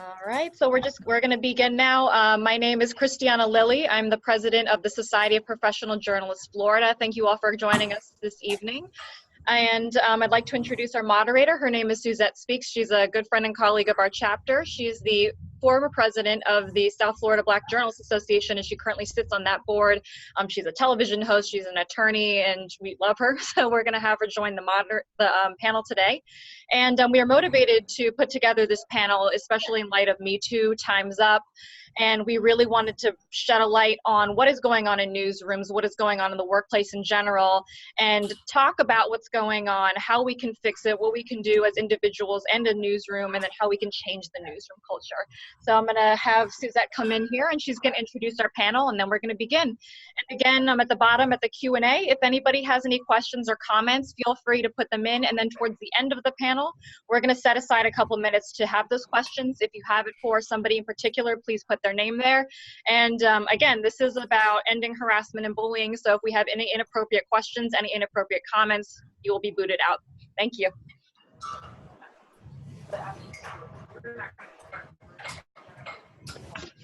All right, so we're going to begin now. My name is Christiana Lilly. I'm the president of the Society of Professional Journalists Florida. Thank you all for joining us this evening. And I'd like to introduce our moderator. Her name is Suzette Speaks. She's a good friend and colleague of our chapter. She's the former president of the South Florida Black Journalists Association, and she currently sits on that board. She's a television host, she's an attorney, and we love her. So we're going to have her join the panel today. And we are motivated to put together this panel, especially in light of Me Too, Time's Up. And we really wanted to shed a light on what is going on in newsrooms, what is going on in the workplace in general, and talk about what's going on, how we can fix it, what we can do as individuals and a newsroom, and then how we can change the newsroom culture. So I'm going to have Suzette come in here, and she's going to introduce our panel, and then we're going to begin. And again, I'm at the bottom at the Q&A. If anybody has any questions or comments, feel free to put them in, and then towards the end of the panel, we're going to set aside a couple minutes to have those questions. If you have it for somebody in particular, please put their name there. And again, this is about ending harassment and bullying. So if we have any inappropriate questions, any inappropriate comments, you will be booted out. Thank you.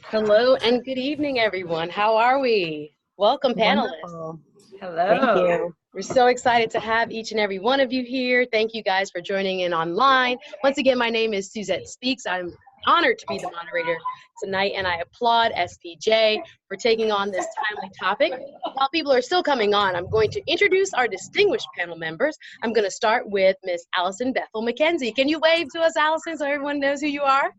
Hello and good evening, everyone. How are we? Welcome, panelists. Wonderful. Hello. Thank you. We're so excited to have each and every one of you here. Thank you guys for joining in online. Once again, my name is Suzette Speaks. I'm honored to be the moderator tonight, and I applaud SPJ for taking on this timely topic. While people are still coming on, I'm going to introduce our distinguished panel members. I'm going to start with Miss Alison Bethel McKenzie. Can you wave to us, Alison, so everyone knows who you are?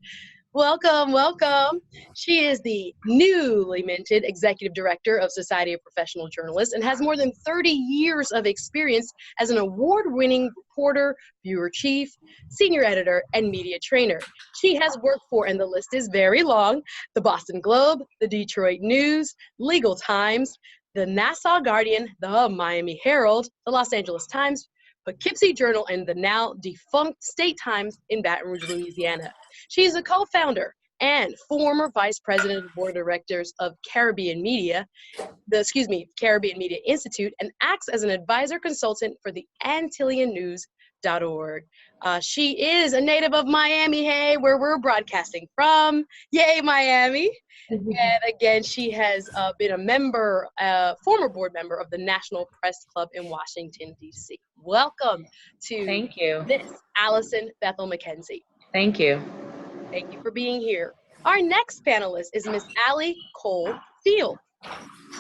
Welcome, welcome. She is the newly minted Executive Director of Society of Professional Journalists and has more than 30 years of experience as an award-winning reporter, bureau chief, senior editor, and media trainer. She has worked for, and the list is very long, the Boston Globe, the Detroit News, Legal Times, the Nassau Guardian, the Miami Herald, the Los Angeles Times, Poughkeepsie Journal, and the now defunct State Times in Baton Rouge, Louisiana. She is a co-founder and former vice president of the board of directors of Caribbean Media Institute, and acts as an advisor consultant for the AntillianNews.org. She is a native of Miami, hey, where we're broadcasting from. Yay, Miami. And again, she has been a member, former board member of the National Press Club in Washington, D.C. Welcome to Thank you. Miss Alison Bethel McKenzie. Thank you. Thank you for being here. Our next panelist is Miss Coll Steele.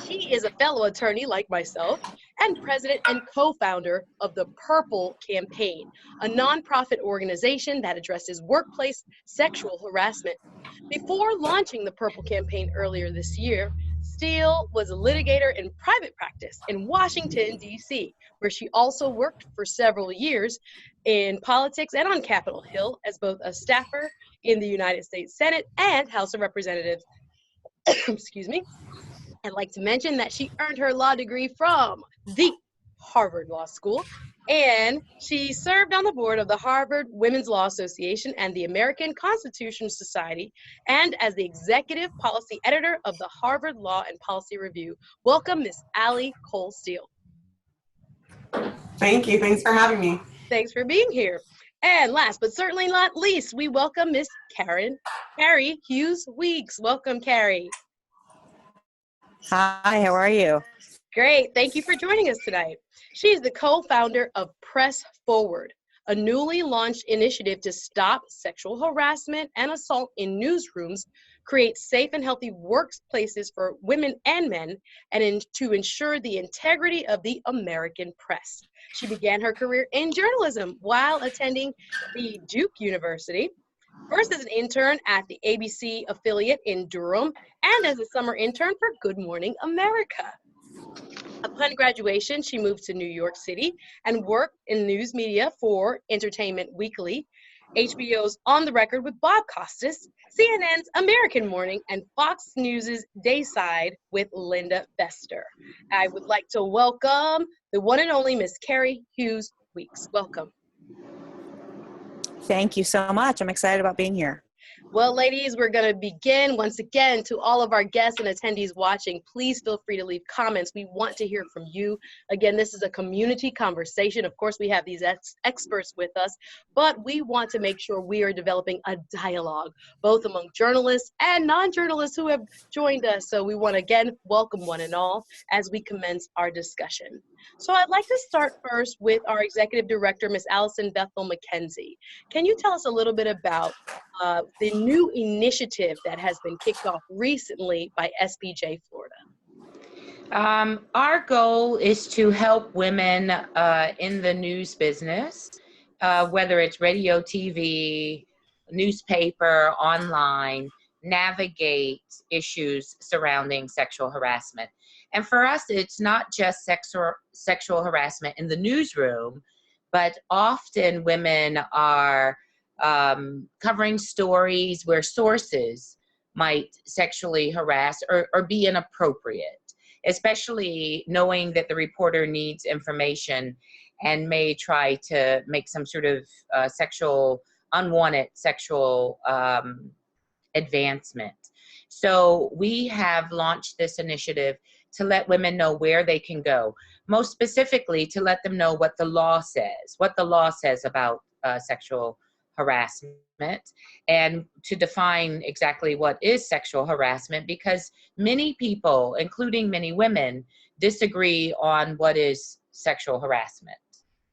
She is a fellow attorney like myself and president and co-founder of the Purple Campaign, a nonprofit organization that addresses workplace sexual harassment. Before launching the Purple Campaign earlier this year, Steele was a litigator in private practice in Washington, D.C., where she also worked for several years in politics and on Capitol Hill as both a staffer in the United States Senate and House of Representatives. Excuse me. I'd like to mention that she earned her law degree from the Harvard Law School, and she served on the board of the Harvard Women's Law Association and the American Constitution Society, and as the executive policy editor of the Harvard Law and Policy Review. Welcome, Miss Coll Steele. Thank you. Thanks for having me. Thanks for being here. And last but certainly not least, we welcome Miss Cary Hughes Weekes. Welcome, Cary. Hi, how are you? Great. Thank you for joining us tonight. She is the co-founder of Press Forward, a newly launched initiative to stop sexual harassment and assault in newsrooms, create safe and healthy workplaces for women and men, and to ensure the integrity of the American press. She began her career in journalism while attending the Duke University, first as an intern at the ABC affiliate in Durham, and as a summer intern for Good Morning America. Upon graduation, she moved to New York City and worked in news media for Entertainment Weekly, HBO's On the Record with Bob Costas, CNN's American Morning, and Fox News' Dayside with Linda Bester. I would like to welcome the one and only Miss Cary Hughes Weekes. Welcome. Thank you so much. I'm excited about being here. Well, ladies, we're going to begin. Once again, to all of our guests and attendees watching, please feel free to leave comments. We want to hear from you. Again, this is a community conversation. Of course, we have these experts with us, but we want to make sure we are developing a dialogue, both among journalists and non-journalists who have joined us. So we want to, again, welcome one and all as we commence our discussion. So I'd like to start first with our Executive Director, Ms. Alison Bethel McKenzie. Can you tell us a little bit about the new initiative that has been kicked off recently by SPJ Florida? Our goal is to help women in the news business, whether it's radio, TV, newspaper, online, navigate issues surrounding sexual harassment. And for us, it's not just sexual harassment in the newsroom, but often women are covering stories where sources might sexually harass or be inappropriate, especially knowing that the reporter needs information and may try to make some sort of unwanted sexual advancement. So we have launched this initiative to let women know where they can go, most specifically to let them know what the law says about sexual harassment, and to define exactly what is sexual harassment, because many people, including many women, disagree on what is sexual harassment,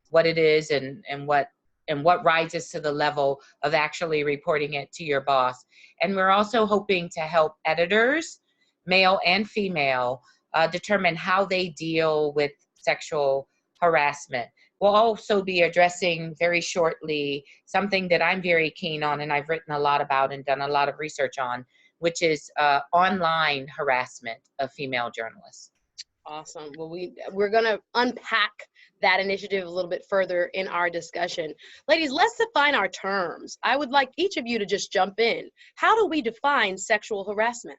what it is, and what rises to the level of actually reporting it to your boss. And we're also hoping to help editors, male and female, determine how they deal with sexual harassment. We'll also be addressing very shortly something that I'm very keen on and I've written a lot about and done a lot of research on, which is online harassment of female journalists. Awesome. Well, we're going to unpack that initiative a little bit further in our discussion. Ladies, let's define our terms. I would like each of you to just jump in. How do we define sexual harassment?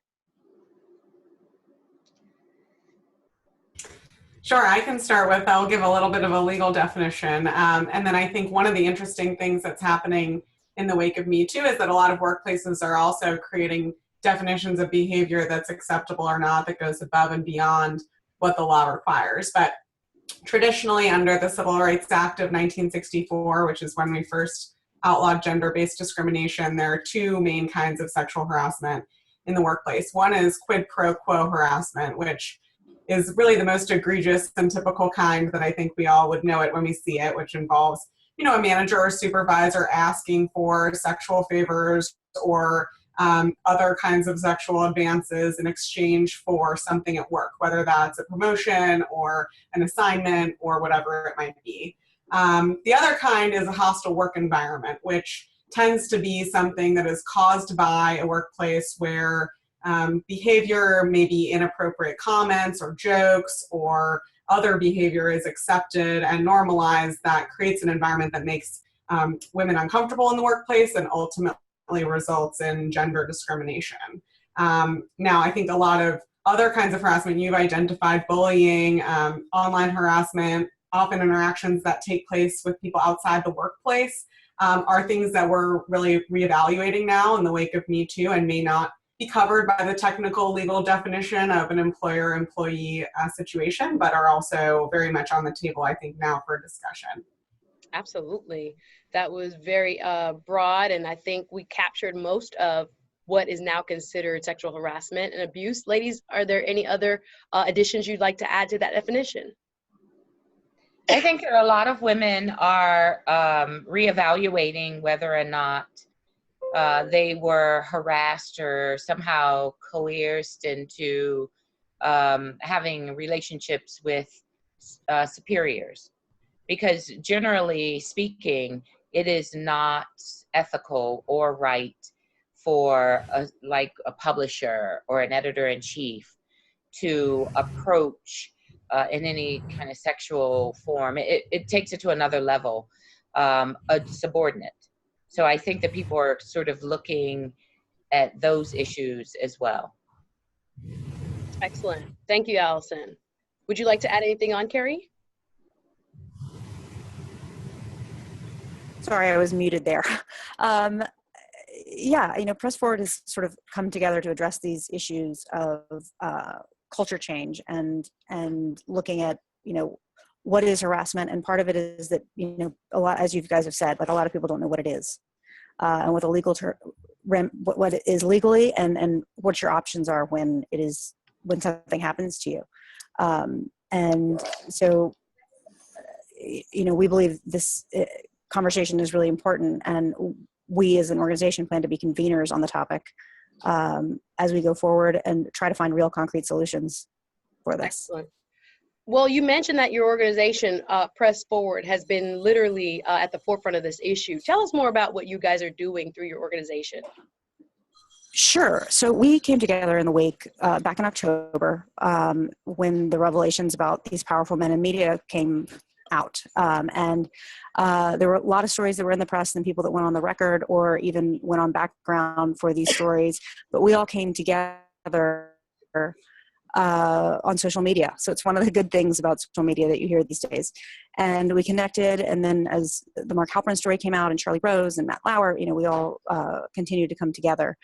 Sure, I can start with, I'll give a little bit of a legal definition. And then I think one of the interesting things that's happening in the wake of Me Too is that a lot of workplaces are also creating definitions of behavior that's acceptable or not, that goes above and beyond what the law requires. But traditionally, under the Civil Rights Act of 1964, which is when we first outlawed gender-based discrimination, there are two main kinds of sexual harassment in the workplace. One is quid pro quo harassment, which is really the most egregious and typical kind that I think we all would know it when we see it, which involves, a manager or supervisor asking for sexual favors or other kinds of sexual advances in exchange for something at work, whether that's a promotion or an assignment or whatever it might be. The other kind is a hostile work environment, which tends to be something that is caused by a workplace where behavior, maybe inappropriate comments or jokes or other behavior is accepted and normalized that creates an environment that makes women uncomfortable in the workplace and ultimately results in gender discrimination. Now, I think a lot of other kinds of harassment you've identified, bullying, online harassment, often interactions that take place with people outside the workplace, are things that we're really reevaluating now in the wake of Me Too and may not be covered by the technical legal definition of an employer-employee situation, but are also very much on the table, I think, now for discussion. Absolutely. That was very broad, and I think we captured most of what is now considered sexual harassment and abuse. Ladies, are there any other additions you'd like to add to that definition? I think that a lot of women are reevaluating whether or not they were harassed or somehow coerced into having relationships with superiors. Because generally speaking, it is not ethical or right for like a publisher or an editor-in-chief to approach in any kind of sexual form. It takes it to another level, a subordinate. So I think that people are sort of looking at those issues as well. Excellent. Thank you, Alison. Would you like to add anything on, Cary? Sorry, I was muted there. yeah, Press Forward has sort of come together to address these issues of culture change and looking at, what is harassment. And part of it is that, a lot, as you guys have said, like a lot of people don't know what it is, and what the legal what it is legally, and what your options are when something happens to you. And so, we believe this conversation is really important, and we as an organization plan to be conveners on the topic as we go forward and try to find real concrete solutions for this. Excellent. Well, you mentioned that your organization, Press Forward, has been literally at the forefront of this issue. Tell us more about what you guys are doing through your organization. Sure. So we came together in the wake back in October when the revelations about these powerful men in media came out. And there were a lot of stories that were in the press and people that went on the record or even went on background for these stories. But we all came together on social media. So it's one of the good things about social media that you hear these days. And we connected. And then as the Mark Halperin story came out and Charlie Rose and Matt Lauer, we all continued to come together.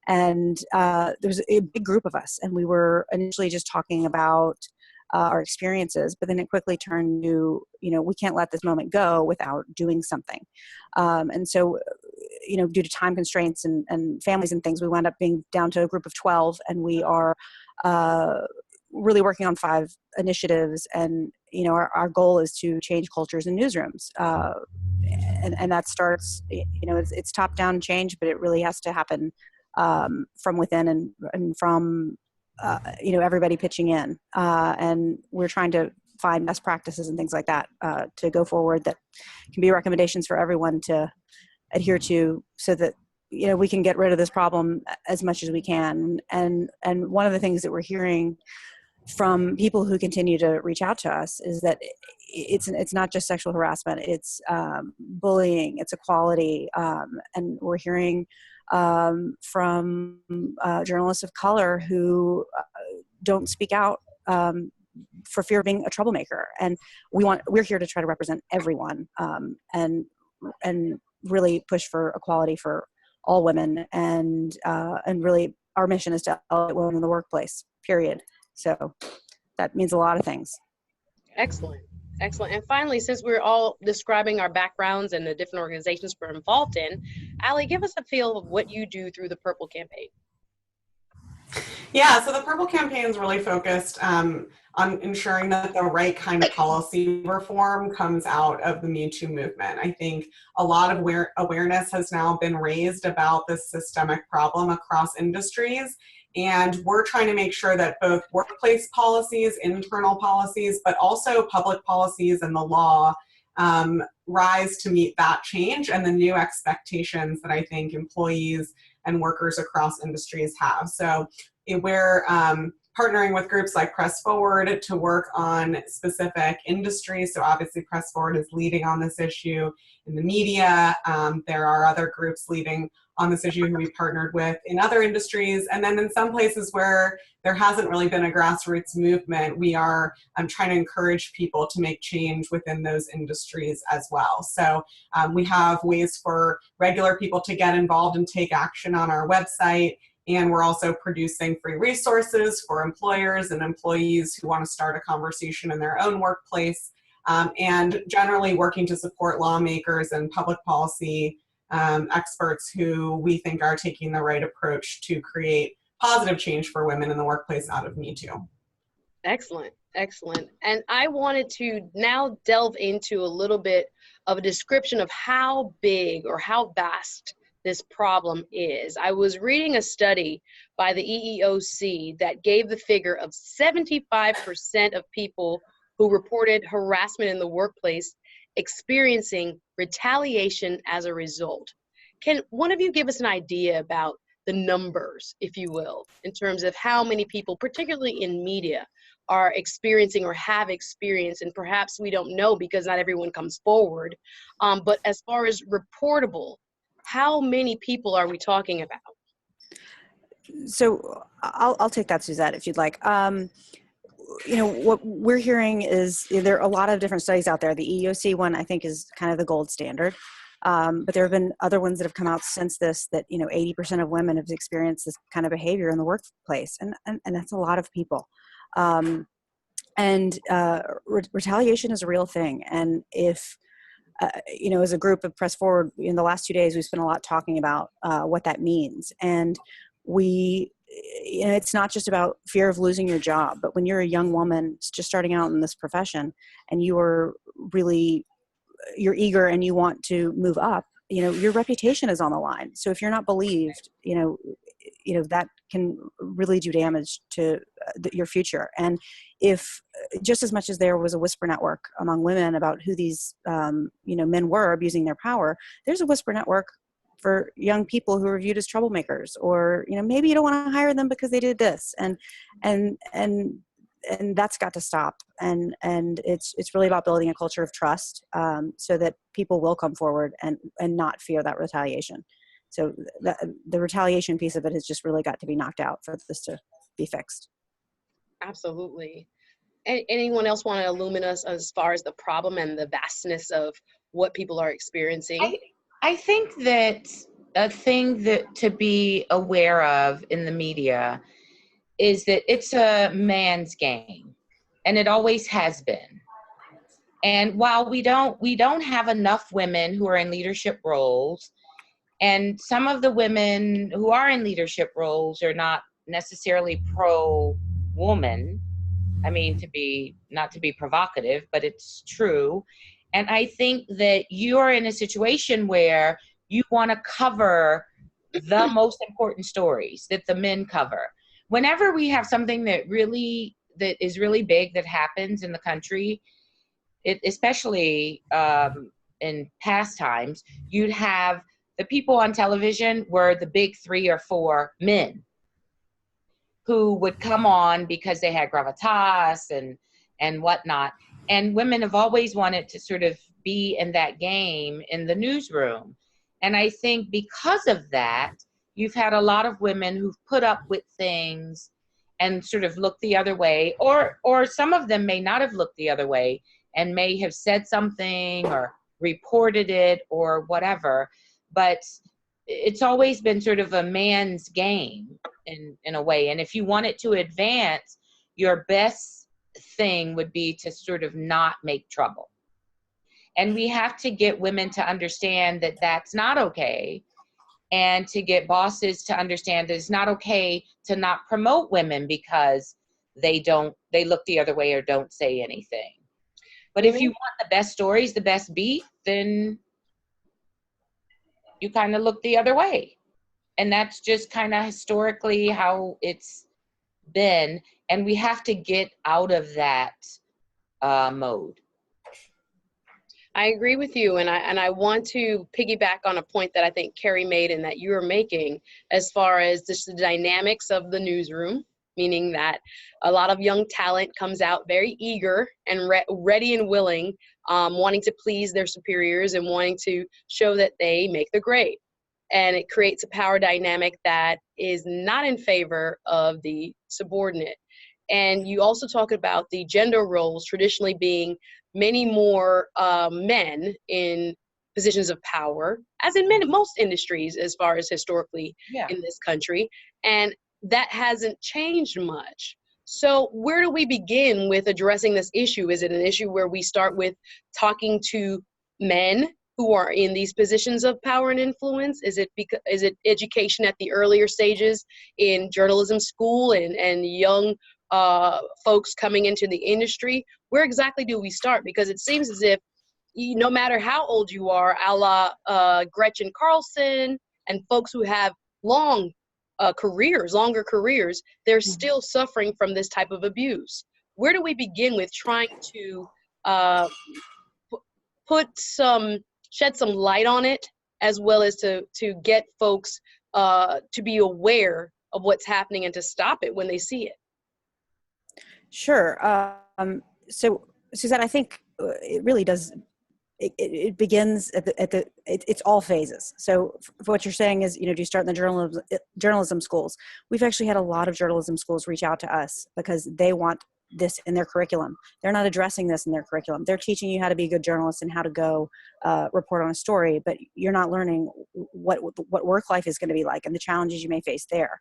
And there was a big group of us. And we were initially just talking about our experiences, but then it quickly turned to, we can't let this moment go without doing something. And so, due to time constraints and families and things, we wound up being down to a group of 12, and we are really working on 5 initiatives. And, our goal is to change cultures in newsrooms. And that starts, it's top-down change, but it really has to happen from within and from everybody pitching in, and we're trying to find best practices and things like that to go forward that can be recommendations for everyone to adhere to, so that we can get rid of this problem as much as we can. And one of the things that we're hearing from people who continue to reach out to us is that it's not just sexual harassment, it's bullying, it's equality, and we're hearing from journalists of color who don't speak out for fear of being a troublemaker. And we're here to try to represent everyone and really push for equality for all women. And really our mission is to elevate women in the workplace, period. So that means a lot of things. Excellent. Excellent. And finally, since we're all describing our backgrounds and the different organizations we're involved in, Allie, give us a feel of what you do through the Purple Campaign. Yeah, so the Purple Campaign is really focused on ensuring that the right kind of policy reform comes out of the Me Too movement. I think a lot of awareness has now been raised about this systemic problem across industries. And we're trying to make sure that both workplace policies, internal policies, but also public policies and the law rise to meet that change and the new expectations that I think employees and workers across industries have. So we're partnering with groups like Press Forward to work on specific industries. So obviously Press Forward is leading on this issue in the media. There are other groups leading on this issue who we partnered with in other industries. And then in some places where there hasn't really been a grassroots movement, we are trying to encourage people to make change within those industries as well. So we have ways for regular people to get involved and take action on our website. And we're also producing free resources for employers and employees who want to start a conversation in their own workplace, and generally working to support lawmakers and public policy experts who we think are taking the right approach to create positive change for women in the workplace out of Me Too. Excellent, excellent. And I wanted to now delve into a little bit of a description of how big or how vast this problem is. I was reading a study by the EEOC that gave the figure of 75% of people who reported harassment in the workplace experiencing retaliation as a result. Can one of you give us an idea about the numbers, if you will, in terms of how many people, particularly in media, are experiencing or have experienced, and perhaps we don't know because not everyone comes forward, but as far as reportable, how many people are we talking about? So I'll take that, Suzette, if you'd like. What we're hearing is there are a lot of different studies out there. The EEOC one, I think, is kind of the gold standard. But there have been other ones that have come out since this that, 80% of women have experienced this kind of behavior in the workplace. And that's a lot of people. Retaliation is a real thing. And if, as a group of Press Forward, in the last 2 days, we spent a lot talking about what that means. And it's not just about fear of losing your job, but when you're a young woman just starting out in this profession and you're eager and you want to move up, your reputation is on the line. So if you're not believed, that can really do damage to your future. And if just as much as there was a whisper network among women about who these, men were abusing their power, there's a whisper network for young people who are viewed as troublemakers, or, maybe you don't want to hire them because they did this. And that's got to stop. And it's really about building a culture of trust, so that people will come forward and not fear that retaliation. So the retaliation piece of it has just really got to be knocked out for this to be fixed. Absolutely. Anyone else want to illumine us as far as the problem and the vastness of what people are experiencing? I think that a thing that to be aware of in the media is that it's a man's game, and it always has been. And while we don't have enough women who are in leadership roles, and some of the women who are in leadership roles are not necessarily pro-woman, I mean, not to be provocative, but it's true. And I think that you're in a situation where you want to cover the most important stories that the men cover. Whenever we have something that is really big that happens in the country, especially in past times, you'd have the people on television were the big 3 or 4 men who would come on because they had gravitas and whatnot. And women have always wanted to sort of be in that game in the newsroom. And I think because of that, you've had a lot of women who've put up with things and sort of looked the other way, or some of them may not have looked the other way and may have said something or reported it or whatever. But it's always been sort of a man's game in a way. And if you want it to advance, your best thing would be to sort of not make trouble. And we have to get women to understand that that's not okay, and to get bosses to understand that it's not okay to not promote women because they look the other way or don't say anything. But if you want the best stories, the best beat, then you kind of look the other way. And that's just kind of historically how it's been. And we have to get out of that mode. I agree with you, and I want to piggyback on a point that I think Cary made and that you're making as far as just the dynamics of the newsroom, meaning that a lot of young talent comes out very eager and ready and willing, wanting to please their superiors and wanting to show that they make the grade. And it creates a power dynamic that is not in favor of the subordinate. And you also talk about the gender roles traditionally being many more men in positions of power, as in most industries as far as historically in this country. And that hasn't changed much. So where do we begin with addressing this issue? Is it an issue where we start with talking to men who are in these positions of power and influence? Is it education at the earlier stages in journalism school and young folks coming into the industry? Where exactly do we start? Because it seems as if no matter how old you are, a la Gretchen Carlson and folks who have longer careers, they're still suffering from this type of abuse. Where do we begin with trying to shed some light on it, as well as to get folks to be aware of what's happening and to stop it when they see it? Sure. So Suzette, I think it really does. It begins it's all phases. So what you're saying is, do you start in the journalism schools? We've actually had a lot of journalism schools reach out to us because they want this in their curriculum. They're not addressing this in their curriculum. They're teaching you how to be a good journalist and how to go report on a story, but you're not learning what work life is going to be like and the challenges you may face there.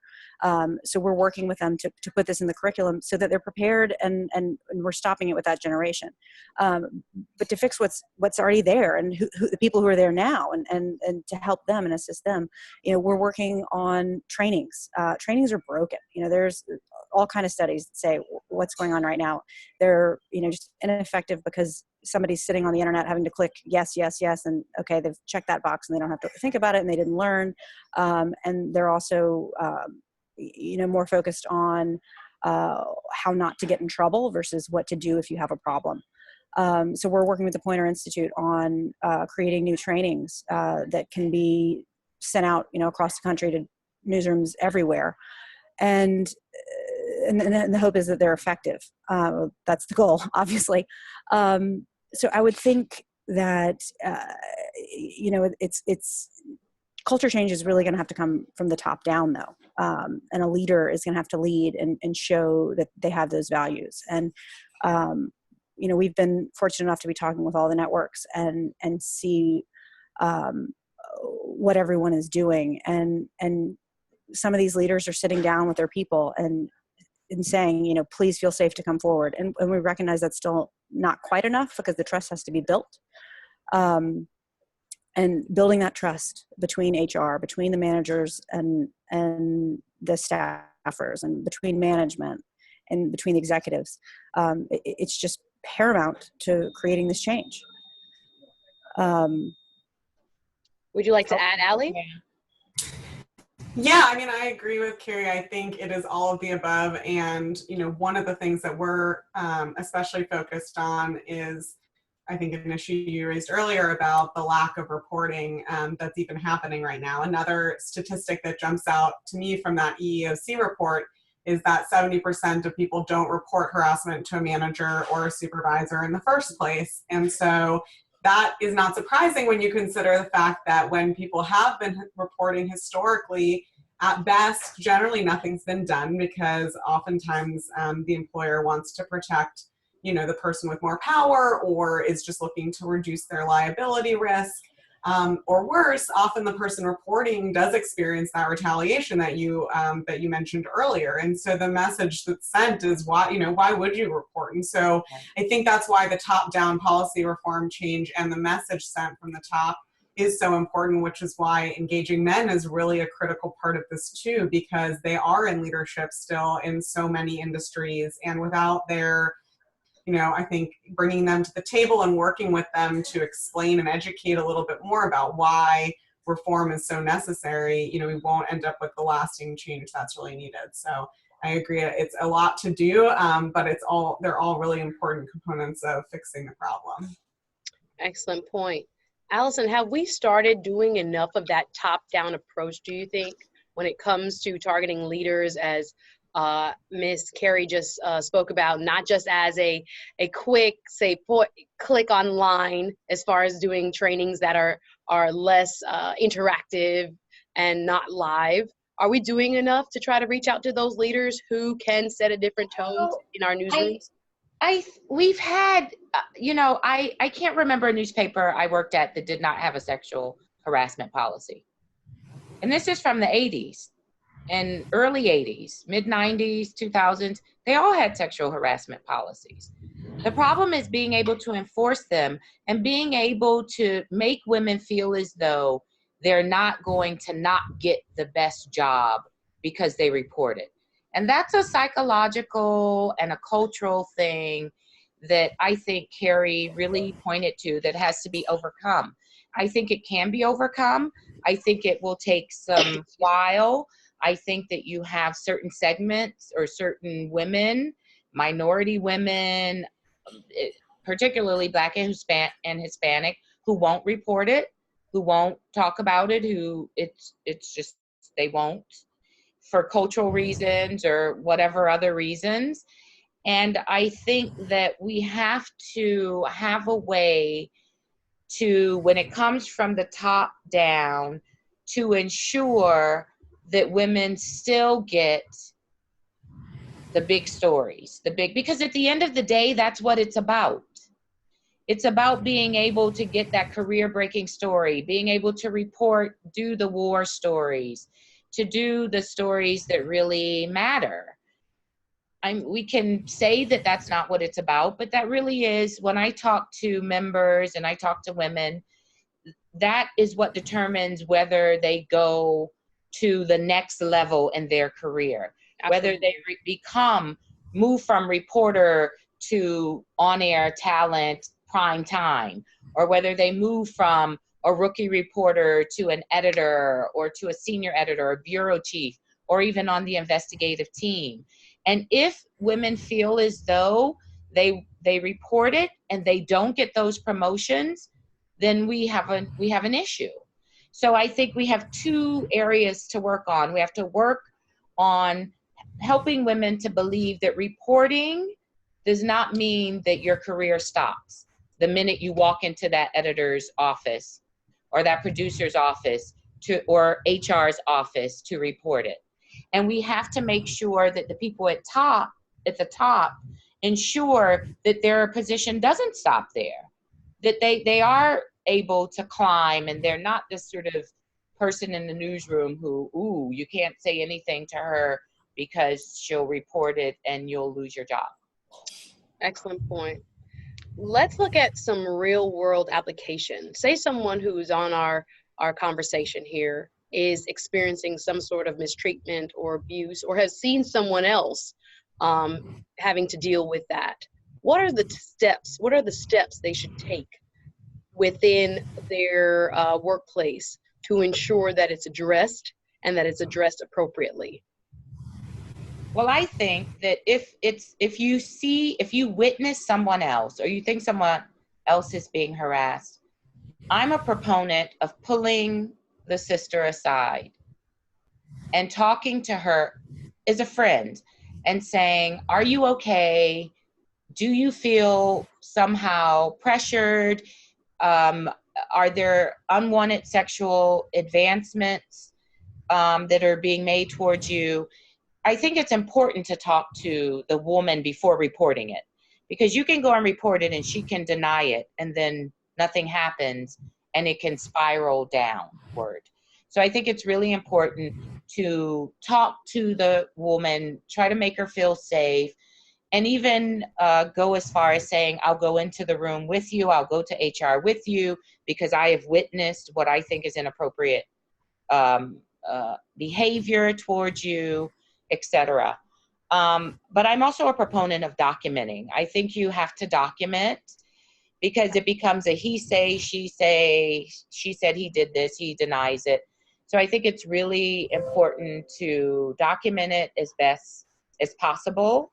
So we're working with them to put this in the curriculum so that they're prepared, and we're stopping it with that generation. But to fix what's already there, and who the people who are there now, and to help them and assist them, we're working on trainings. Trainings are broken. There's all kind of studies that say what's going on right now. They're just ineffective because somebody's sitting on the internet having to click yes, yes, yes, and okay, they've checked that box and they don't have to think about it and they didn't learn. And they're also more focused on how not to get in trouble versus what to do if you have a problem. So we're working with the Poynter Institute on creating new trainings that can be sent out, across the country to newsrooms everywhere. And the hope is that they're effective. That's the goal, obviously. So I would think that, it's culture change is really going to have to come from the top down, though. And a leader is going to have to lead and show that they have those values. And, we've been fortunate enough to be talking with all the networks and see what everyone is doing. And some of these leaders are sitting down with their people and saying, please feel safe to come forward. And we recognize that's still not quite enough because the trust has to be built. And building that trust between HR, between the managers and the staffers, and between management and between the executives. It's just paramount to creating this change. Would you like to add, Allie? Yeah, I agree with Cary. I think it is all of the above. And, one of the things that we're especially focused on is, I think, an issue you raised earlier about the lack of reporting that's even happening right now. Another statistic that jumps out to me from that EEOC report is that 70% of people don't report harassment to a manager or a supervisor in the first place. And so that is not surprising when you consider the fact that when people have been reporting historically, at best, generally nothing's been done because oftentimes the employer wants to protect, the person with more power, or is just looking to reduce their liability risk. Or worse, often the person reporting does experience that retaliation that you mentioned earlier. And so the message that's sent is why would you report? And so I think that's why the top-down policy reform change and the message sent from the top is so important, which is why engaging men is really a critical part of this too, because they are in leadership still in so many industries, and without their I think bringing them to the table and working with them to explain and educate a little bit more about why reform is so necessary, we won't end up with the lasting change that's really needed. So I agree, it's a lot to do, but they're all really important components of fixing the problem. Excellent point. Alison, have we started doing enough of that top-down approach, do you think, when it comes to targeting leaders, as Ms. Cary just spoke about, not just as a quick, click online, as far as doing trainings that are less interactive and not live? Are we doing enough to try to reach out to those leaders who can set a different tone in our newsrooms? We've had, I can't remember a newspaper I worked at that did not have a sexual harassment policy. And this is from the 80s. And early 80s, mid 90s, 2000s, they all had sexual harassment policies. The problem is being able to enforce them and being able to make women feel as though they're not going to not get the best job because they report it. And that's a psychological and a cultural thing that I think Cary really pointed to that has to be overcome. I think it can be overcome. I think it will take some while. I think that you have certain segments or certain women, minority women, particularly Black and Hispanic, who won't report it, who won't talk about it, who it's just, they won't, for cultural reasons or whatever other reasons. And I think that we have to have a way to, when it comes from the top down, to ensure that women still get the big stories, because at the end of the day, that's what it's about. It's about being able to get that career-breaking story, being able to report, do the war stories, to do the stories that really matter. We can say that that's not what it's about, but that really is. When I talk to members and I talk to women, that is what determines whether they go to the next level in their career. Absolutely. Whether they move from reporter to on-air talent prime time, or whether they move from a rookie reporter to an editor or to a senior editor, a bureau chief, or even on the investigative team. And if women feel as though they report it and they don't get those promotions, then we have an issue. So I think we have two areas to work on. We have to work on helping women to believe that reporting does not mean that your career stops the minute you walk into that editor's office or that producer's office or HR's office to report it. And we have to make sure that the people at the top ensure that their position doesn't stop there, that they are able to climb, and they're not this sort of person in the newsroom who, you can't say anything to her because she'll report it and you'll lose your job. Excellent point. Let's look at some real world application. Say someone who's on our conversation here is experiencing some sort of mistreatment or abuse, or has seen someone else having to deal with that. What are the steps? What are the steps they should take within their workplace to ensure that it's addressed and that it's addressed appropriately? Well, I think that if you witness someone else, or you think someone else is being harassed, I'm a proponent of pulling the sister aside and talking to her as a friend and saying, are you okay? Do you feel somehow pressured? Are there unwanted sexual advancements that are being made towards you? I think it's important to talk to the woman before reporting it, because you can go and report it and she can deny it, and then nothing happens and it can spiral downward. So I think it's really important to talk to the woman, try to make her feel safe, and even go as far as saying, I'll go into the room with you, I'll go to HR with you, because I have witnessed what I think is inappropriate behavior towards you, etc. But I'm also a proponent of documenting. I think you have to document, because it becomes a he say, she say, she said he did this, he denies it. So I think it's really important to document it as best as possible.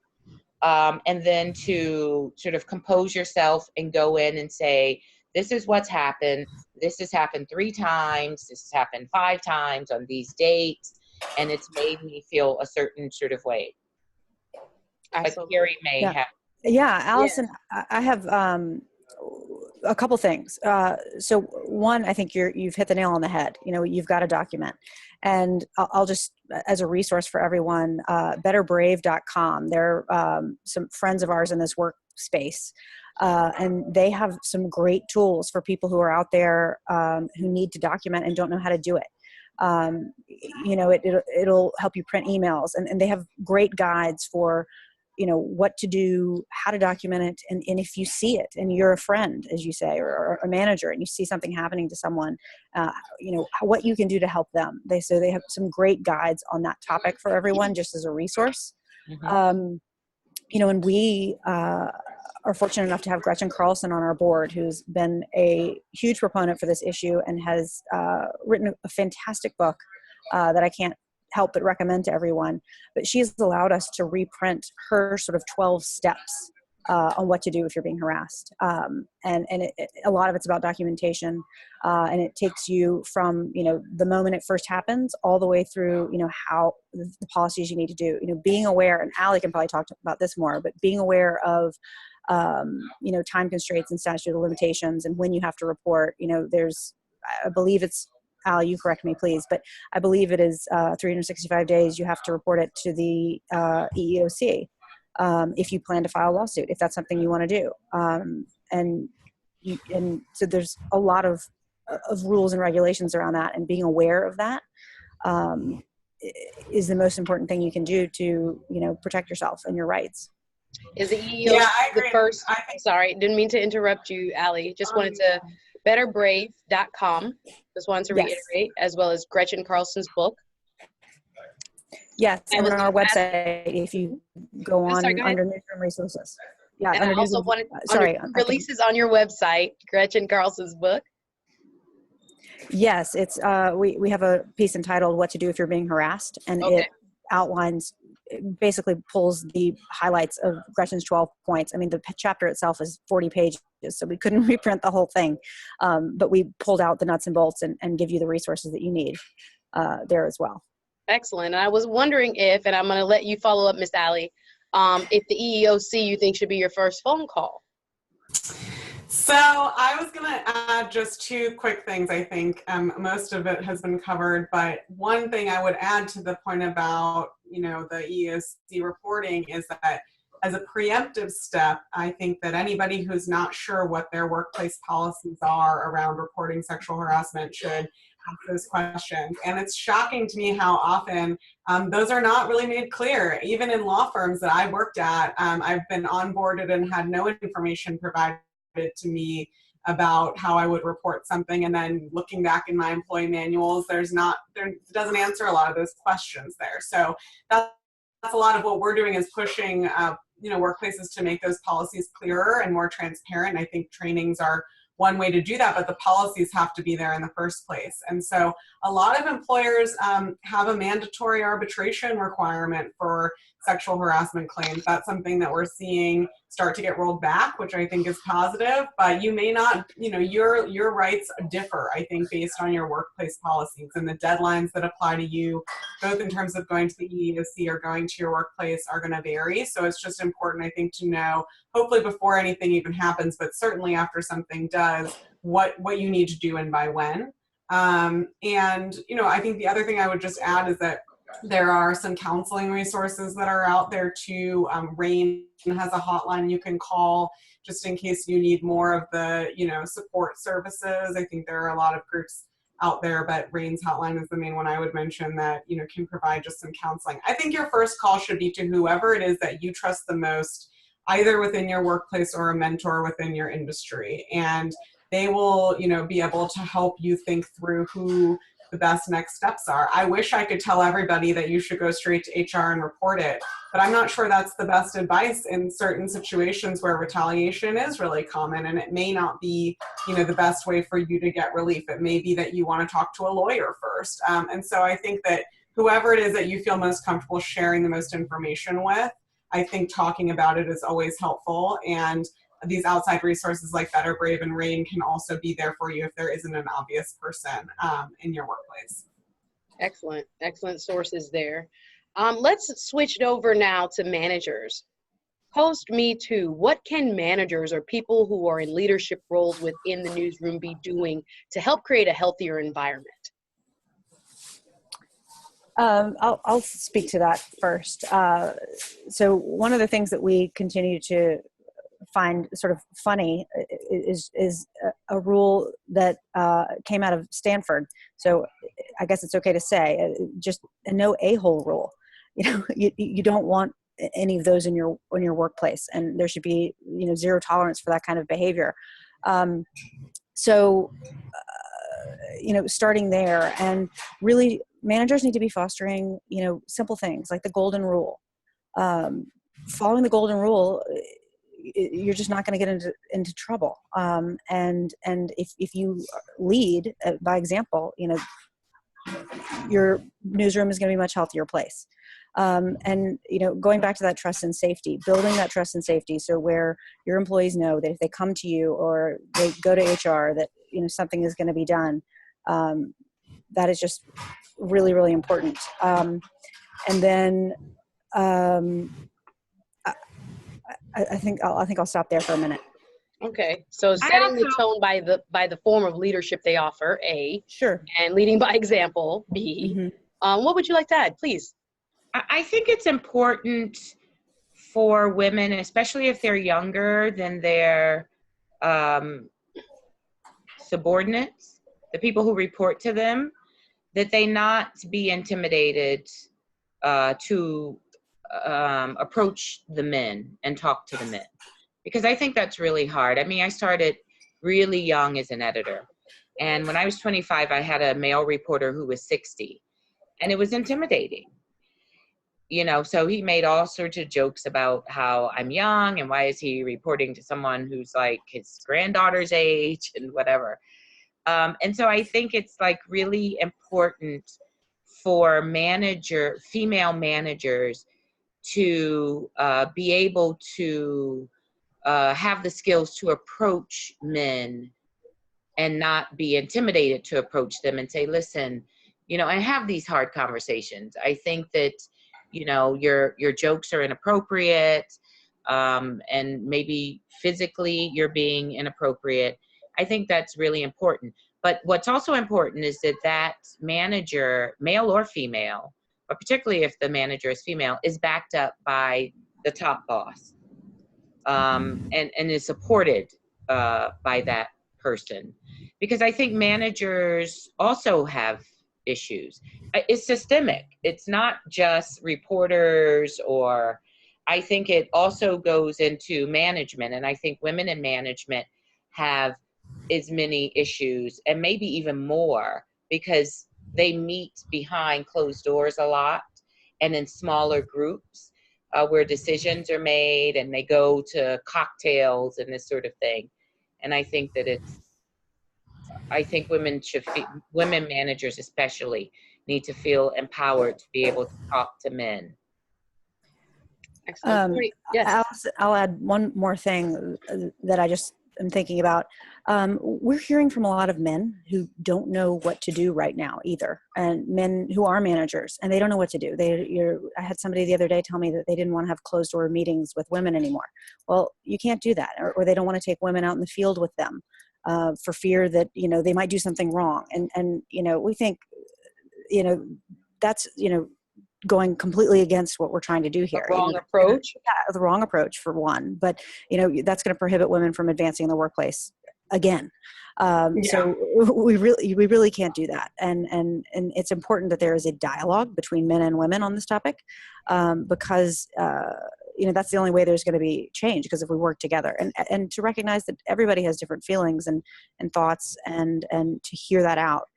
And then to sort of compose yourself and go in and say, this is what's happened. This has happened 3 times. This has happened 5 times on these dates. And it's made me feel a certain sort of way. But Cary may have. Yeah, Alison, yeah. I have a couple things. So one, I think you've hit the nail on the head. You know, you've got to document. And I'll just, as a resource for everyone, betterbrave.com. They're some friends of ours in this workspace. And they have some great tools for people who are out there who need to document and don't know how to do it. You know, it'll help you print emails, and they have great guides for, you know, what to do, how to document it. And if you see it and you're a friend, as you say, or a manager, and you see something happening to someone, you know, what you can do to help them. So they have some great guides on that topic for everyone, just as a resource. Mm-hmm. You know, and we are fortunate enough to have Gretchen Carlson on our board, who's been a huge proponent for this issue and has written a fantastic book that I can't help but recommend to everyone. But she's allowed us to reprint her sort of 12 steps on what to do if you're being harassed. And a lot of it's about documentation, and it takes you from, you know, the moment it first happens all the way through, you know, how the policies you need to do, you know, being aware, and Allie can probably talk about this more, but being aware of, you know, time constraints and statute of limitations and when you have to report. You know, I believe it's Al, you correct me, please, but I believe it is 365 days you have to report it to the EEOC if you plan to file a lawsuit, if that's something you want to do. And so there's a lot of rules and regulations around that, and being aware of that is the most important thing you can do to, protect yourself and your rights. Is the EEOC I the agree. first? Sorry, didn't mean to interrupt you, Allie. Just wanted to betterbrave.com. Just wanted to reiterate, as well as Gretchen Carlson's book. Yes, and on our website, if you go on under Newsroom Resources. Yeah, and I also wanted releases on your website, Gretchen Carlson's book. Yes, it's we have a piece entitled "What to Do If You're Being Harassed," and it outlines, basically pulls the highlights of Gretchen's 12 points. I mean, the chapter itself is 40 pages, so we couldn't reprint the whole thing, but we pulled out the nuts and bolts and give you the resources that you need there as well. Excellent. And I was wondering if, and I'm going to let you follow up, Miss Allie, if the EEOC you think should be your first phone call. So I was going to add just two quick things. I think most of it has been covered, but one thing I would add to the point about, the EEOC reporting is that as a preemptive step, I think that anybody who's not sure what their workplace policies are around reporting sexual harassment should ask those questions. And it's shocking to me how often those are not really made clear. Even in law firms that I worked at, I've been onboarded and had no information provided to me about how I would report something, and then looking back in my employee manuals, there doesn't answer a lot of those questions there. So that's a lot of what we're doing, is pushing workplaces to make those policies clearer and more transparent. I think trainings are one way to do that, but the policies have to be there in the first place. And so a lot of employers have a mandatory arbitration requirement for sexual harassment claims. That's something that we're seeing start to get rolled back, which I think is positive, but you may not, your rights differ, I think, based on your workplace policies, and the deadlines that apply to you, both in terms of going to the EEOC or going to your workplace, are going to vary. So it's just important, I think, to know, hopefully before anything even happens, but certainly after something does, what you need to do and by when. And, I think the other thing I would just add is that there are some counseling resources that are out there too. RAIN has a hotline you can call just in case you need more of the, support services. I think there are a lot of groups out there, but RAIN's hotline is the main one I would mention that, can provide just some counseling. I think your first call should be to whoever it is that you trust the most, either within your workplace or a mentor within your industry. And they will, be able to help you think through who the best next steps are. I wish I could tell everybody that you should go straight to HR and report it, but I'm not sure that's the best advice in certain situations where retaliation is really common, and it may not be, the best way for you to get relief. It may be that you want to talk to a lawyer first. And so I think that whoever it is that you feel most comfortable sharing the most information with, I think talking about it is always helpful. And these outside resources like Better, Brave, and RAIN can also be there for you if there isn't an obvious person in your workplace. Excellent. Excellent sources there. Let's switch it over now to managers. Post Me Too, what can managers or people who are in leadership roles within the newsroom be doing to help create a healthier environment? I'll speak to that first. So one of the things that we continue to find sort of funny is a rule that came out of Stanford. So I guess it's okay to say, just a no a-hole rule. You don't want any of those in your workplace, and there should be zero tolerance for that kind of behavior. Starting there, and really managers need to be fostering simple things like the golden rule. Following the golden rule, you're just not going to get into trouble. And if you lead by example, your newsroom is going to be a much healthier place. And going back to that trust and safety, building that trust and safety, so where your employees know that if they come to you or they go to HR, that something is going to be done. That is just really, really important. And then I think I'll stop there for a minute. Okay, so I setting the also- tone by the form of leadership they offer, A, Sure. and leading by example, B. Mhm. What would you like to add, please? I think it's important for women, especially if they're younger than their subordinates, the people who report to them, that they not be intimidated to approach the men and talk to the men. Because I think that's really hard. I mean, I started really young as an editor. And when I was 25, I had a male reporter who was 60. And it was intimidating. You know, so he made all sorts of jokes about how I'm young and why is he reporting to someone who's like his granddaughter's age and whatever. And so I think it's like really important for female managers to be able to have the skills to approach men and not be intimidated to approach them and say, listen, you know, and have these hard conversations. I think that, you know, your jokes are inappropriate, and maybe physically you're being inappropriate. I think that's really important. But what's also important is that manager, male or female, but particularly if the manager is female, is backed up by the top boss, and is supported by that person. Because I think managers also have issues. It's systemic. It's not just reporters, or I think it also goes into management. And I think women in management have as many issues, and maybe even more, because they meet behind closed doors a lot and in smaller groups where decisions are made, and they go to cocktails and this sort of thing. And I think that I think women managers especially need to feel empowered to be able to talk to men. Excellent point. Yes. I'll add one more thing that I just am thinking about. We're hearing from a lot of men who don't know what to do right now either, and men who are managers, and they don't know what to do. I had somebody the other day tell me that they didn't want to have closed door meetings with women anymore. Well, you can't do that, or they don't want to take women out in the field with them for fear that, you know, they might do something wrong. And you know, we think, you know, that's, you know, going completely against what we're trying to do here. The wrong approach. Yeah, the wrong approach for one, but you know, that's going to prohibit women from advancing in the workplace again. So we really can't do that. And it's important that there is a dialogue between men and women on this topic, because you know, that's the only way there's going to be change, because if we work together, and to recognize that everybody has different feelings and thoughts, and to hear that out.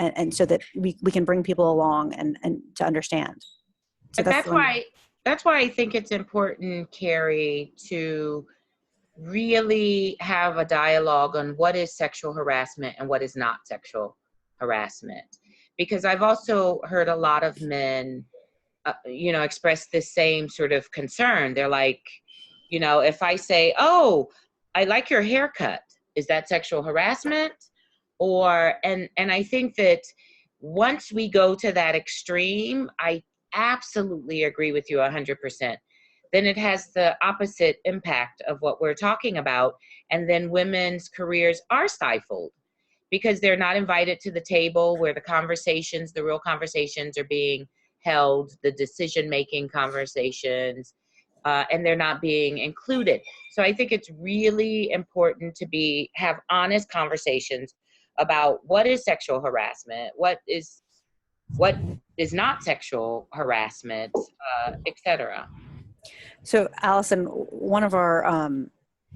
And so that we can bring people along and to understand. So But that's why I think it's important, Cary, to really have a dialogue on what is sexual harassment and what is not sexual harassment. Because I've also heard a lot of men, you know, express this same sort of concern. They're like, you know, if I say, oh, I like your haircut, is that sexual harassment? And I think that once we go to that extreme, I absolutely agree with you 100%. Then it has the opposite impact of what we're talking about. And then women's careers are stifled because they're not invited to the table where the real conversations are being held, the decision-making conversations, and they're not being included. So I think it's really important to have honest conversations about what is sexual harassment, what is not sexual harassment, etc. So Alison, one of our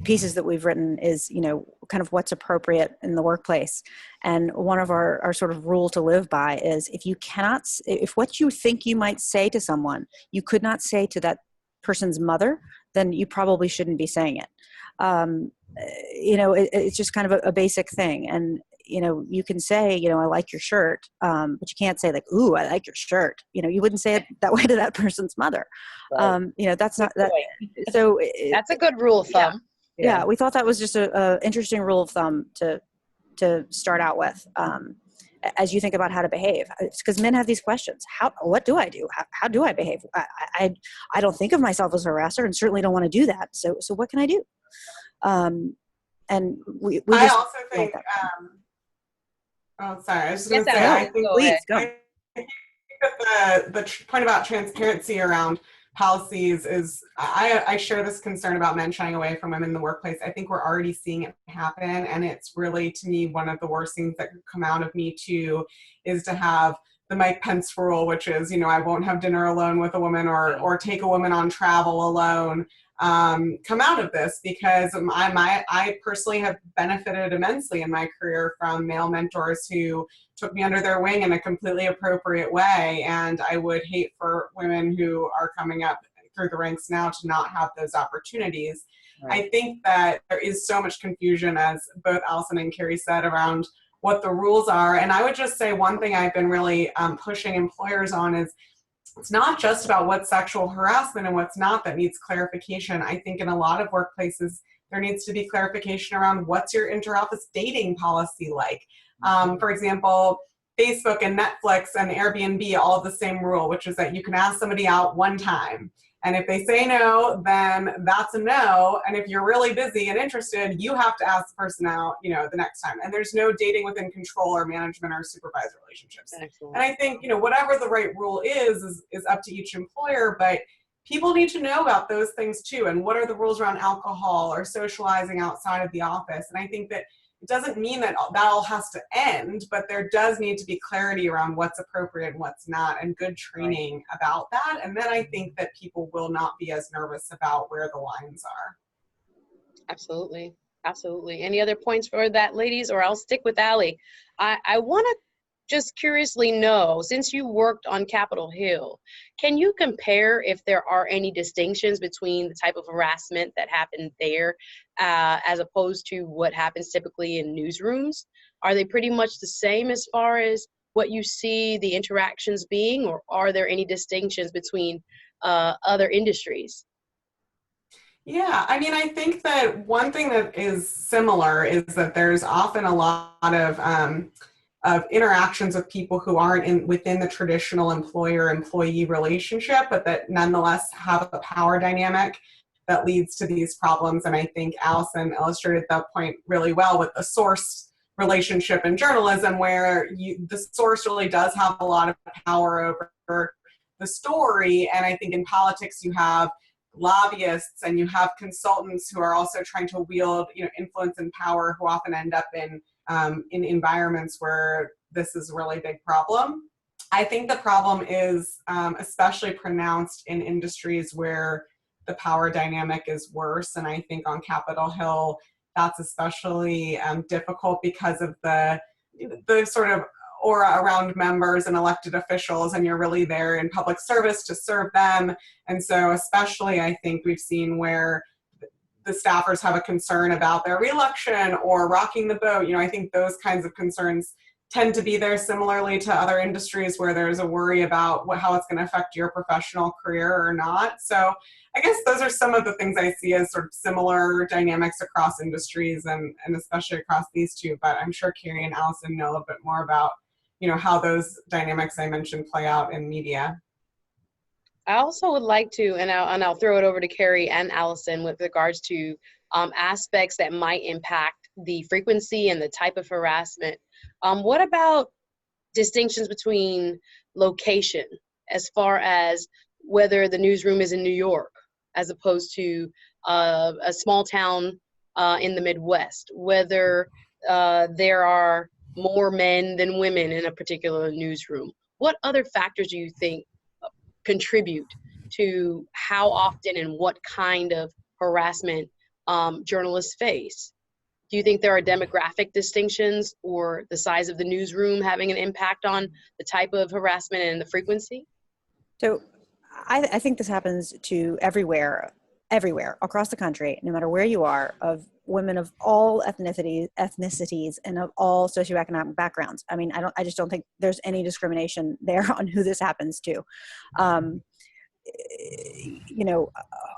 pieces that we've written is, you know, kind of what's appropriate in the workplace. And one of our sort of rule to live by is if what you think you might say to someone, you could not say to that person's mother, then you probably shouldn't be saying it. You know, it's just kind of a basic thing. And, you know, you can say, you know, I like your shirt, but you can't say like, ooh, I like your shirt. You know, you wouldn't say it that way to that person's mother. Right. You know, that's not that. So That's a good rule of thumb. Yeah, we thought that was just a interesting rule of thumb to start out with, as you think about how to behave. It's because men have these questions. What do I do? How do I behave? I don't think of myself as a harasser, and certainly don't want to do that. So what can I do? And we I just also think, like sorry, I was just Yes, going to say, I no, think, go please ahead. go. I think that the point about transparency around policies is, I share this concern about men shying away from women in the workplace. I think we're already seeing it happen, and it's really, to me, one of the worst things that could come out of Me Too is to have the Mike Pence rule, which is, I won't have dinner alone with a woman or take a woman on travel alone, come out of this, because I personally have benefited immensely in my career from male mentors who took me under their wing in a completely appropriate way, and I would hate for women who are coming up through the ranks now to not have those opportunities. Right. I think that there is so much confusion, as both Alison and Cary said, around what the rules are. And I would just say one thing I've been really pushing employers on is it's not just about what's sexual harassment and what's not that needs clarification. I think in a lot of workplaces, there needs to be clarification around what's your interoffice dating policy like. For example, Facebook and Netflix and Airbnb all have the same rule, which is that you can ask somebody out one time. And if they say no, then that's a no. And if you're really busy and interested, you have to ask the person out, the next time. And there's no dating within control or management or supervisor relationships. Excellent. And I think, whatever the right rule is up to each employer, but people need to know about those things too. And what are the rules around alcohol or socializing outside of the office? And I think that it doesn't mean that all has to end, but there does need to be clarity around what's appropriate and what's not, and good training about that. And then I think that people will not be as nervous about where the lines are. Absolutely. Absolutely. Any other points for that, ladies? Or I'll stick with Allie. I want to just curiously know, since you worked on Capitol Hill, can you compare if there are any distinctions between the type of harassment that happened there as opposed to what happens typically in newsrooms? Are they pretty much the same as far as what you see the interactions being, or are there any distinctions between other industries? Yeah, I think that one thing that is similar is that there's often a lot of interactions with people who aren't within the traditional employer-employee relationship, but that nonetheless have a power dynamic that leads to these problems. And I think Alison illustrated that point really well with the source relationship in journalism, where the source really does have a lot of power over the story. And I think in politics you have lobbyists and you have consultants who are also trying to wield influence and power, who often end up in environments where this is a really big problem. I think the problem is especially pronounced in industries where the power dynamic is worse. And I think on Capitol Hill, that's especially difficult because of the sort of aura around members and elected officials, and you're really there in public service to serve them. And so especially I think we've seen where the staffers have a concern about their reelection or rocking the boat. I think those kinds of concerns tend to be there similarly to other industries where there's a worry about how it's going to affect your professional career or not. So I guess those are some of the things I see as sort of similar dynamics across industries and especially across these two. But I'm sure Cary and Alison know a little bit more about, how those dynamics I mentioned play out in media. I also would like to, and I'll throw it over to Cary and Alison with regards to aspects that might impact the frequency and the type of harassment. What about distinctions between location, as far as whether the newsroom is in New York as opposed to a small town in the Midwest, whether there are more men than women in a particular newsroom? What other factors do you think contribute to how often and what kind of harassment journalists face? Do you think there are demographic distinctions or the size of the newsroom having an impact on the type of harassment and the frequency? So I think this happens to everywhere across the country, no matter where you are, of women of all ethnicities and of all socioeconomic backgrounds. I just don't think there's any discrimination there on who this happens to.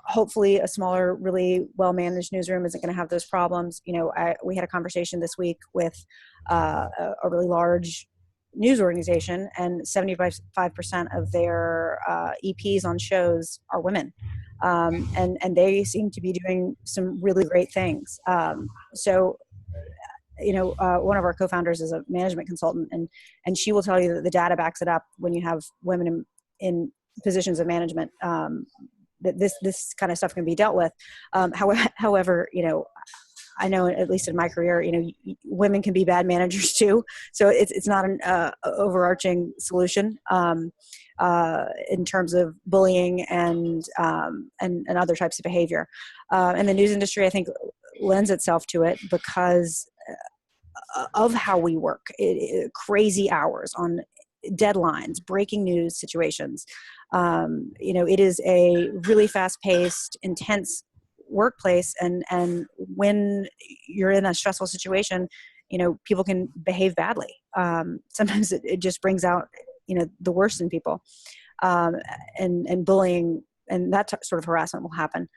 Hopefully a smaller, really well-managed newsroom isn't going to have those problems. We had a conversation this week with a really large news organization, and 75% of their EPs on shows are women. And they seem to be doing some really great things. So, one of our co-founders is a management consultant, and she will tell you that the data backs it up when you have women in positions of management, that this kind of stuff can be dealt with. However, I know, at least in my career, women can be bad managers too. So it's not an overarching solution in terms of bullying and other types of behavior. And the news industry, I think, lends itself to it because of how we work. Crazy hours on deadlines, breaking news situations. It is a really fast-paced, intense workplace, and when you're in a stressful situation, people can behave badly. Sometimes it just brings out the worst in people, and bullying and that sort of harassment will happen.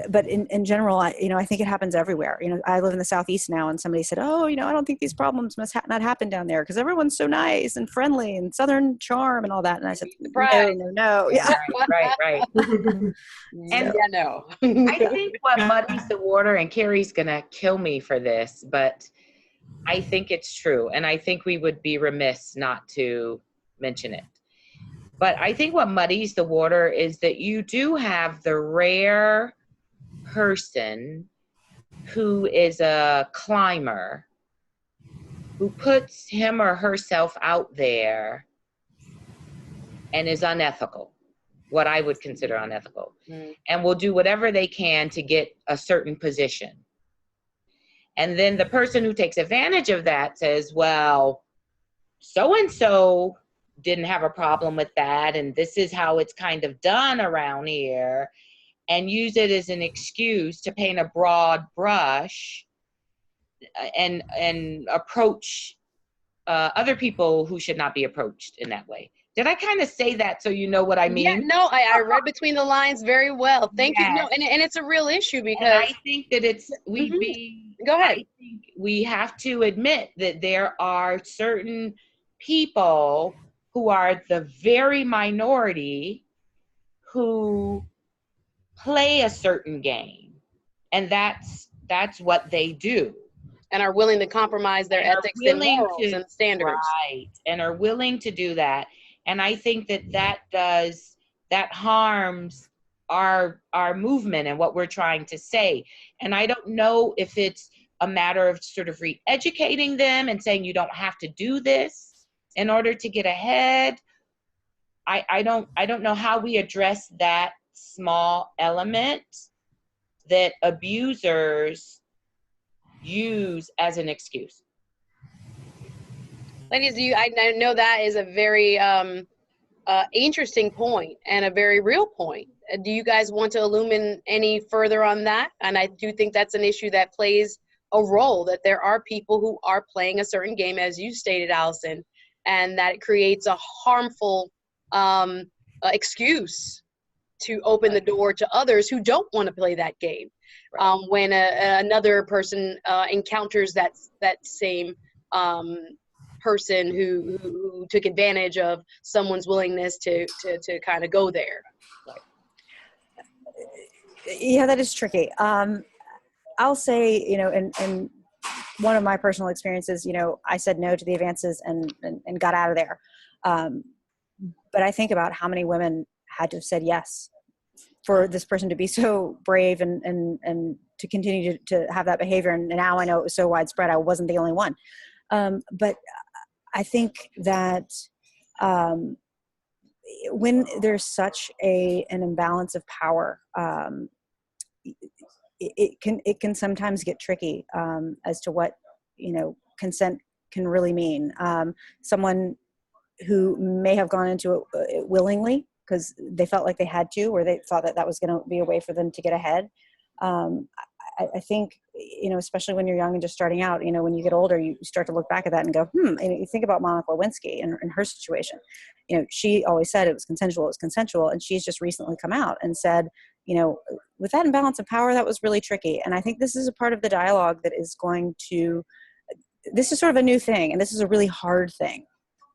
But in general, I think it happens everywhere. I live in the Southeast now, and somebody said, "Oh, I don't think these problems must not happen down there because everyone's so nice and friendly and Southern charm and all that." And I said, "No, yeah, right." And no. I think what muddies the water, and Cary's gonna kill me for this, but I think it's true, and I think we would be remiss not to mention it. But I think what muddies the water is that you do have the rare person who is a climber, who puts him or herself out there and is unethical, what I would consider unethical, and will do whatever they can to get a certain position. And then the person who takes advantage of that says, well, so-and-so didn't have a problem with that, and this is how it's kind of done around here, and use it as an excuse to paint a broad brush and approach other people who should not be approached in that way. Did I kind of say that so you know what I mean? Yeah, no, I read between the lines very well. Thank you. No, and it's a real issue because and I think that Go ahead. I think we have to admit that there are certain people who are the very minority who play a certain game, and that's what they do, and are willing to compromise their ethics and morals and standards, right, and are willing to do that. And I think that harms our movement and what we're trying to say. And I don't know if it's a matter of sort of re-educating them and saying you don't have to do this in order to get ahead. I don't know how we address that small element that abusers use as an excuse. Ladies, I know that is a very interesting point and a very real point. Do you guys want to illuminate any further on that? And I do think that's an issue that plays a role, that there are people who are playing a certain game, as you stated, Alison, and that it creates a harmful excuse to open the door to others who don't want to play that game. When another person encounters that same person who took advantage of someone's willingness to kind of go there. Yeah, that is tricky. I'll say, in one of my personal experiences, I said no to the advances and got out of there. But I think about how many women had to have said yes for this person to be so brave and to continue to have that behavior. And now I know it was so widespread, I wasn't the only one. But I think that when there's such an imbalance of power, it can sometimes get tricky as to what consent can really mean. Someone who may have gone into it willingly because they felt like they had to, or they thought that was going to be a way for them to get ahead. I think, especially when you're young and just starting out, when you get older, you start to look back at that and go, and you think about Monica Lewinsky and her situation. She always said it was consensual. And she's just recently come out and said, with that imbalance of power, that was really tricky. And I think this is a part of the dialogue that is going to this is sort of a new thing, and this is a really hard thing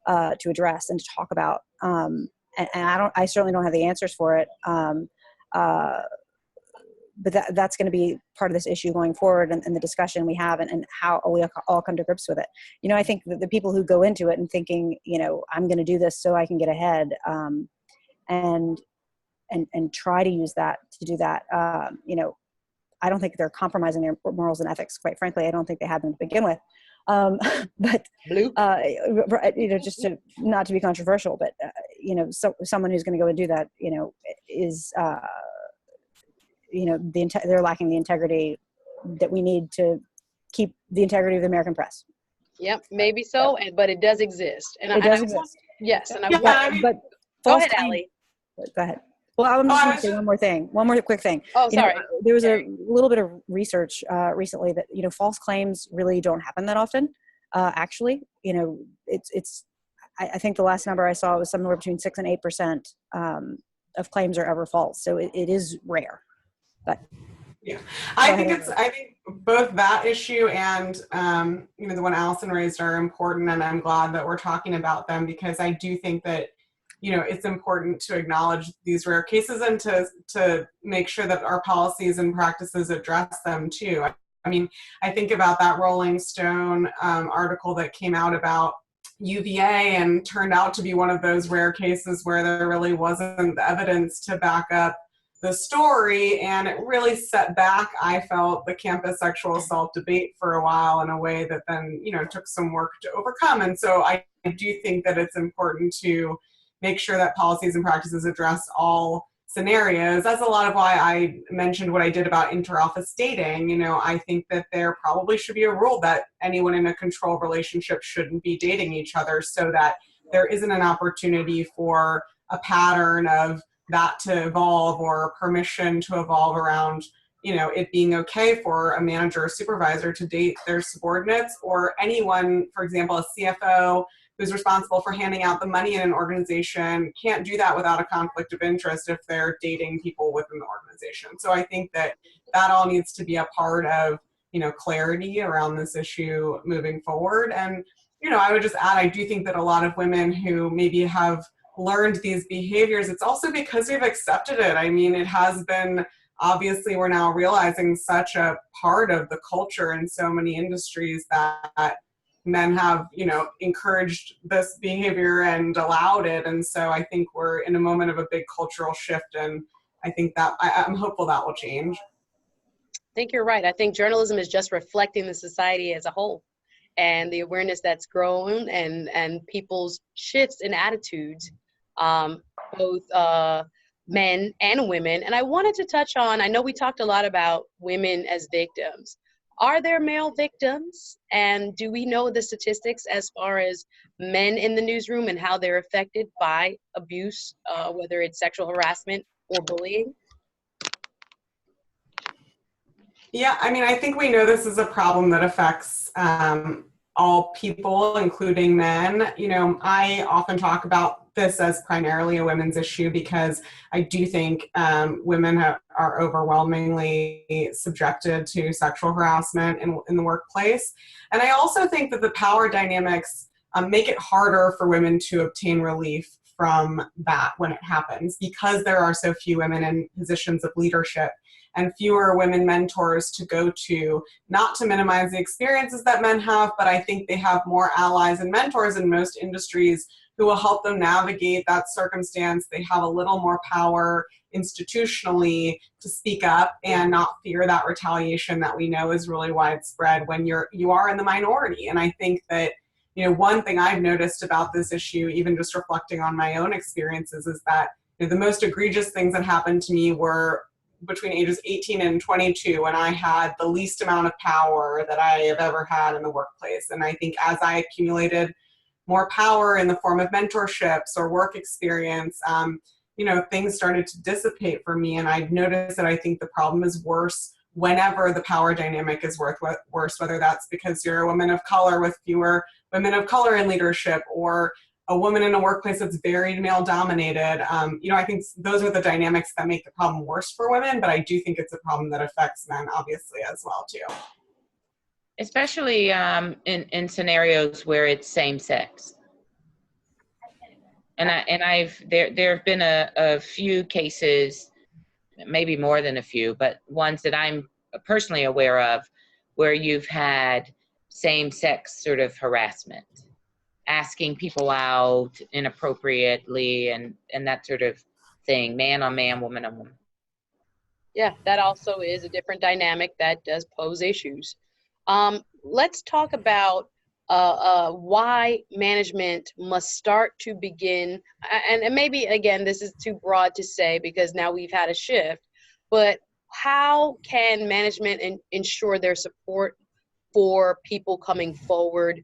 to address and to talk about. And I certainly don't have the answers for it. But that's going to be part of this issue going forward, and the discussion we have, and how we all come to grips with it. You know, I think that the people who go into it and thinking, you know, I'm going to do this so I can get ahead, and try to use that to do that, you know, I don't think they're compromising their morals and ethics. Quite frankly, I don't think they had them to begin with. But you know, just to not to be controversial, but you know, someone who's going to go and do that, you know, is you know, they're lacking the integrity that we need to keep the integrity of the American press. Yep, maybe so, but it does exist. And it does exist. Yes, and but go ahead, Allie. Go ahead. Well, I'm just going to say one more quick thing. Oh, sorry. You know, there was a little bit of research recently that, you know, false claims really don't happen that often. Actually, you know, I think the last number I saw was somewhere between 6 and 8% of claims are ever false. So it is rare. But yeah, I think both that issue and you know, the one Alison raised are important, and I'm glad that we're talking about them, because I do think that, you know, it's important to acknowledge these rare cases and to make sure that our policies and practices address them too. I mean, I think about that Rolling Stone article that came out about UVA and turned out to be one of those rare cases where there really wasn't the evidence to back up the story, and it really set back, I felt, the campus sexual assault debate for a while in a way that then, you know, took some work to overcome. And so I do think that it's important to make sure that policies and practices address all scenarios. That's a lot of why I mentioned what I did about inter-office dating. You know, I think that there probably should be a rule that anyone in a control relationship shouldn't be dating each other, so that there isn't an opportunity for a pattern of that to evolve, or permission to evolve around, you know, it being okay for a manager or supervisor to date their subordinates, or anyone, for example, a CFO who's responsible for handing out the money in an organization can't do that without a conflict of interest if they're dating people within the organization. So I think that all needs to be a part of, you know, clarity around this issue moving forward. And, you know, I would just add, I do think that a lot of women who maybe have learned these behaviors, it's also because we've accepted it. I mean, it has been, obviously we're now realizing, such a part of the culture in so many industries that men have, you know, encouraged this behavior and allowed it. And so I think we're in a moment of a big cultural shift, and I think that I'm hopeful that will change. I think you're right. I think journalism is just reflecting the society as a whole, and the awareness that's grown, and people's shifts in attitudes, both men and women. And I wanted to touch on, I know we talked a lot about women as victims. Are there male victims? And do we know the statistics as far as men in the newsroom and how they're affected by abuse, whether it's sexual harassment or bullying? Yeah, I mean, I think we know this is a problem that affects all people, including men. You know, I often talk about this as primarily a women's issue, because I do think women are overwhelmingly subjected to sexual harassment in the workplace. And I also think that the power dynamics make it harder for women to obtain relief from that when it happens, because there are so few women in positions of leadership and fewer women mentors to go to, not to minimize the experiences that men have, but I think they have more allies and mentors in most industries who will help them navigate that circumstance. They have a little more power institutionally to speak up and not fear that retaliation that we know is really widespread when you are in the minority. And I think that, you know, one thing I've noticed about this issue, even just reflecting on my own experiences, is that, you know, the most egregious things that happened to me were between ages 18 and 22, when I had the least amount of power that I have ever had in the workplace. And I think as I accumulated more power in the form of mentorships or work experience, you know, things started to dissipate for me. And I've noticed that I think the problem is worse whenever the power dynamic is worse, whether that's because you're a woman of color with fewer women of color in leadership, or a woman in a workplace that's very male dominated. You know, I think those are the dynamics that make the problem worse for women, but I do think it's a problem that affects men, obviously, as well, too. especially in scenarios where it's same sex. And there have been a few cases, maybe more than a few, but ones that I'm personally aware of, where you've had same sex sort of harassment, asking people out inappropriately and that sort of thing, man on man, woman on woman. Yeah, that also is a different dynamic that does pose issues. Let's talk about why management must start to begin, and maybe, again, this is too broad to say because now we've had a shift, but how can management ensure their support for people coming forward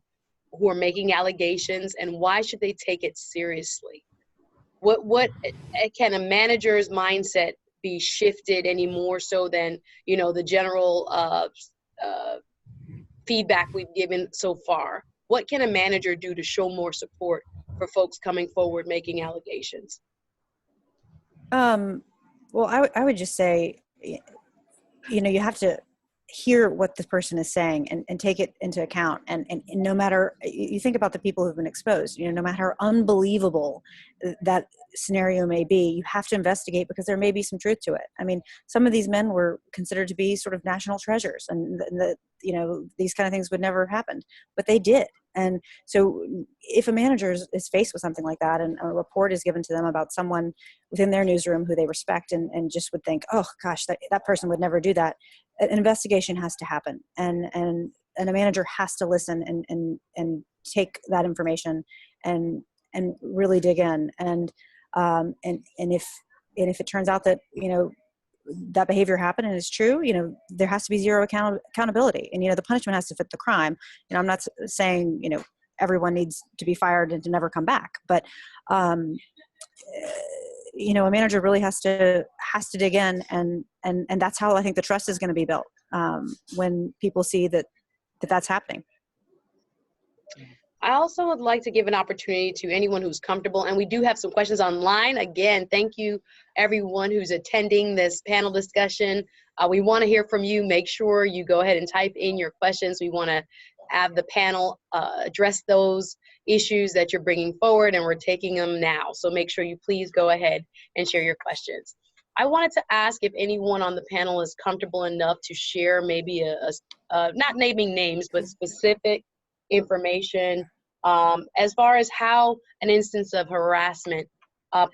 who are making allegations, and why should they take it seriously? What can a manager's mindset be shifted any more so than, you know, the general feedback we've given so far? What can a manager do to show more support for folks coming forward making allegations? Well, I would just say, you know, you have to hear what the person is saying and take it into account. And no matter, you think about the people who've been exposed, you know, no matter how unbelievable that scenario may be, you have to investigate because there may be some truth to it. I mean, some of these men were considered to be sort of national treasures, and you know, these kind of things would never have happened, but they did. And so if a manager is faced with something like that and a report is given to them about someone within their newsroom who they respect and just would think, oh gosh, that person would never do that, an investigation has to happen. And a manager has to listen and take that information and really dig in. And if it turns out that, you know, that behavior happened and is true, you know, there has to be zero accountability. And, you know, the punishment has to fit the crime. You know, I'm not saying, you know, everyone needs to be fired and to never come back, but, you know, a manager really has to dig in, and that's how I think the trust is going to be built, when people see that's happening. I also would like to give an opportunity to anyone who's comfortable, and we do have some questions online. Again, thank you everyone who's attending this panel discussion. We want to hear from you. Make sure you go ahead and type in your questions. We want to have the panel address those issues that you're bringing forward, and we're taking them now. So make sure you please go ahead and share your questions. I wanted to ask if anyone on the panel is comfortable enough to share maybe not naming names, but specific information as far as how an instance of harassment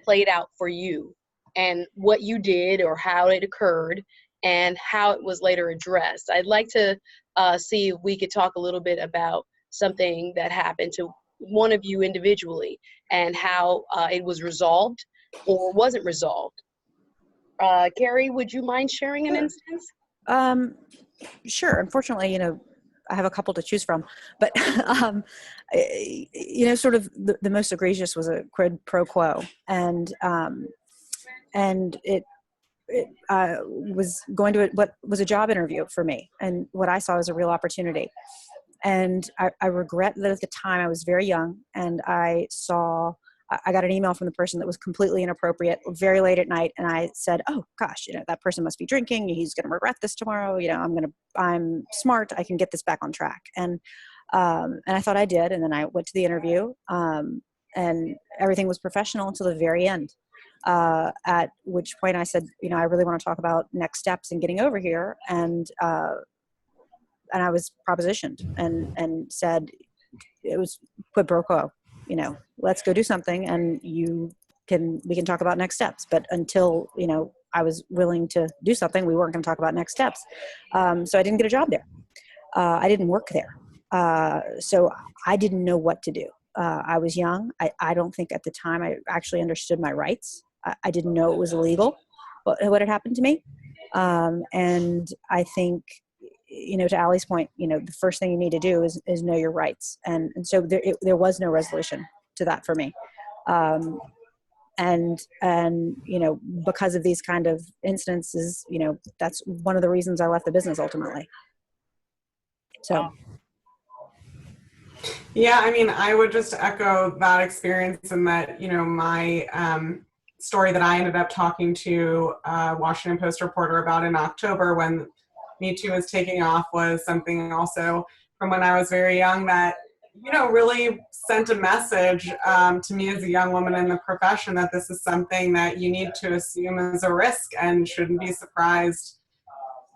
played out for you, and what you did or how it occurred and how it was later addressed. I'd like to see if we could talk a little bit about something that happened to one of you individually and how it was resolved or wasn't resolved. Cary, would you mind sharing an instance? Sure. Unfortunately, you know, I have a couple to choose from, but, you know, sort of the most egregious was a quid pro quo, and it was going to what was a job interview for me, and what I saw was a real opportunity. And I regret that at the time I was very young, and I got an email from the person that was completely inappropriate very late at night. And I said, oh gosh, you know, that person must be drinking. He's going to regret this tomorrow. You know, I'm smart. I can get this back on track. And I thought I did. And then I went to the interview, and everything was professional until the very end. At which point I said, you know, I really want to talk about next steps and getting over here. And I was propositioned and said it was quid pro quo. You know, let's go do something, and we can talk about next steps. But until, you know, I was willing to do something, we weren't going to talk about next steps. So I didn't get a job there. I didn't work there. So I didn't know what to do. I was young. I don't think at the time I actually understood my rights. I didn't know it was illegal, what had happened to me. And I think, you know, to Allie's point, you know, the first thing you need to do is know your rights. And so there was no resolution to that for me. And, you know, because of these kind of incidences, you know, that's one of the reasons I left the business ultimately. So. Yeah, I mean, I would just echo that experience, and that, you know, my story that I ended up talking to a Washington Post reporter about in October, when Me Too was taking off was something also from when I was very young that, you know, really sent a message to me as a young woman in the profession that this is something that you need to assume as a risk and shouldn't be surprised,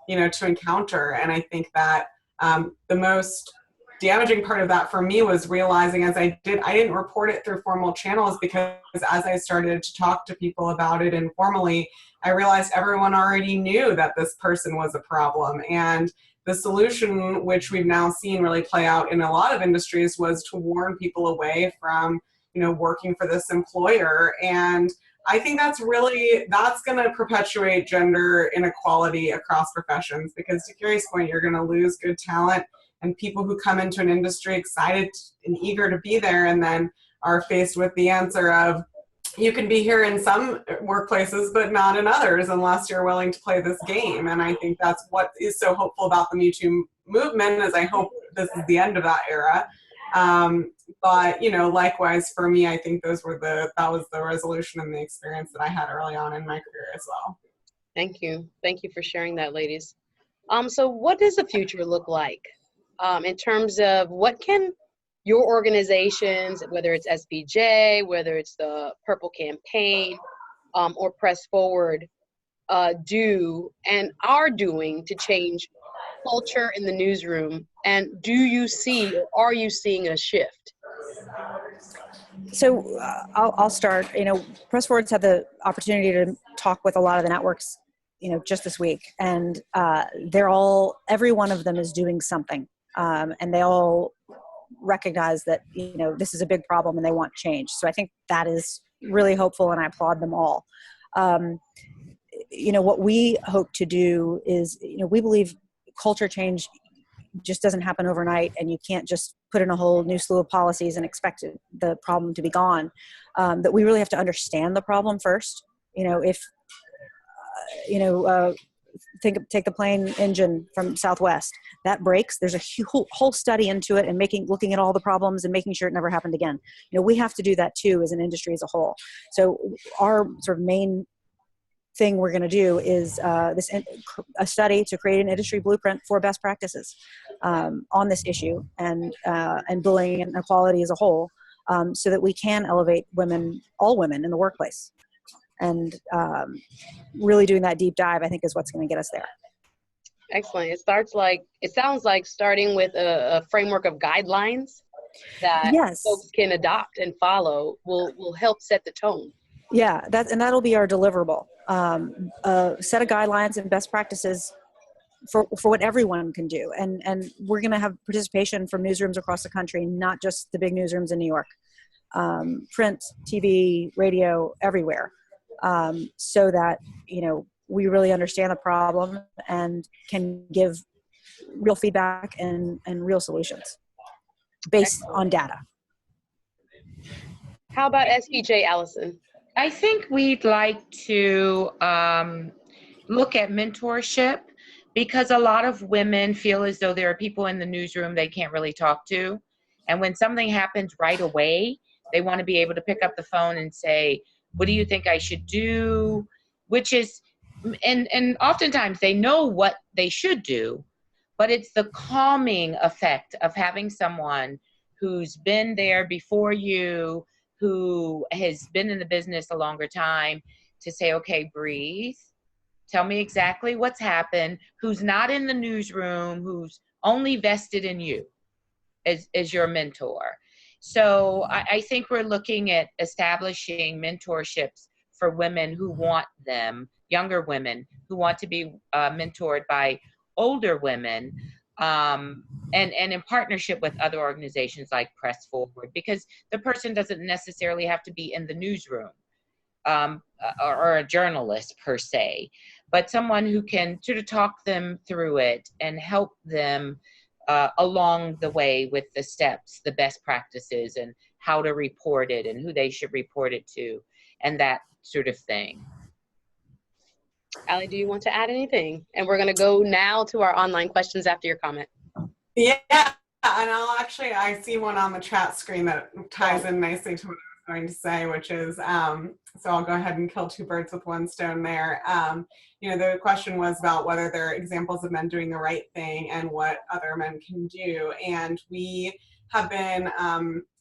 you know, to encounter. And I think that the most damaging part of that for me was realizing I didn't report it through formal channels, because as I started to talk to people about it informally, I realized everyone already knew that this person was a problem. And the solution, which we've now seen really play out in a lot of industries, was to warn people away from, you know, working for this employer. And I think that's going to perpetuate gender inequality across professions, because to Cary's point, you're going to lose good talent and people who come into an industry excited and eager to be there, and then are faced with the answer of, you can be here in some workplaces, but not in others unless you're willing to play this game. And I think that's what is so hopeful about the Me Too movement, is I hope this is the end of that era. But, you know, likewise for me, I think that was the resolution and the experience that I had early on in my career as well. Thank you. Thank you for sharing that, ladies. So what does the future look like in terms of what can your organizations, whether it's SPJ, whether it's the Purple Campaign, or Press Forward, do and are doing to change culture in the newsroom? And do you see, or are you seeing a shift? So I'll start. You know, Press Forward's had the opportunity to talk with a lot of the networks, you know, just this week, and every one of them is doing something, and they all recognize that, you know, this is a big problem and they want change. So I think that is really hopeful, and I applaud them all. You know, what we hope to do is, you know, we believe culture change just doesn't happen overnight, and you can't just put in a whole new slew of policies and expect the problem to be gone. That we really have to understand the problem first. You know, if, take the plane engine from Southwest that breaks, there's a whole study into it, and looking at all the problems and making sure it never happened again. You know, we have to do that too as an industry as a whole. So our sort of main thing we're going to do is a study to create an industry blueprint for best practices on this issue, and bullying and equality as a whole, so that we can elevate all women in the workplace. And really doing that deep dive, I think, is what's going to get us there. Excellent. It sounds like starting with a framework of guidelines that folks can adopt and follow will help set the tone. Yeah, that'll be our deliverable. A set of guidelines and best practices for what everyone can do. And we're going to have participation from newsrooms across the country, not just the big newsrooms in New York. Print, TV, radio, everywhere. So that, you know, we really understand the problem and can give real feedback and real solutions based on data. How about SPJ, Alison? I think we'd like to look at mentorship, because a lot of women feel as though there are people in the newsroom they can't really talk to. And when something happens right away, they want to be able to pick up the phone and say, what do you think I should do? Which is, and oftentimes they know what they should do, but it's the calming effect of having someone who's been there before you, who has been in the business a longer time, to say, okay, breathe, tell me exactly what's happened, who's not in the newsroom, who's only vested in you as your mentor. So I think we're looking at establishing mentorships for women who want them, younger women who want to be mentored by older women, and in partnership with other organizations like Press Forward, because the person doesn't necessarily have to be in the newsroom or a journalist per se, but someone who can sort of talk them through it and help them along the way with the steps, the best practices, and how to report it and who they should report it to, and that sort of thing. Allie, do you want to add anything? And we're going to go now to our online questions after your comment. Yeah, and I see one on the chat screen that ties in nicely to what I was going to say, which is, so I'll go ahead and kill two birds with one stone there. The question was about whether there are examples of men doing the right thing and what other men can do. And we have been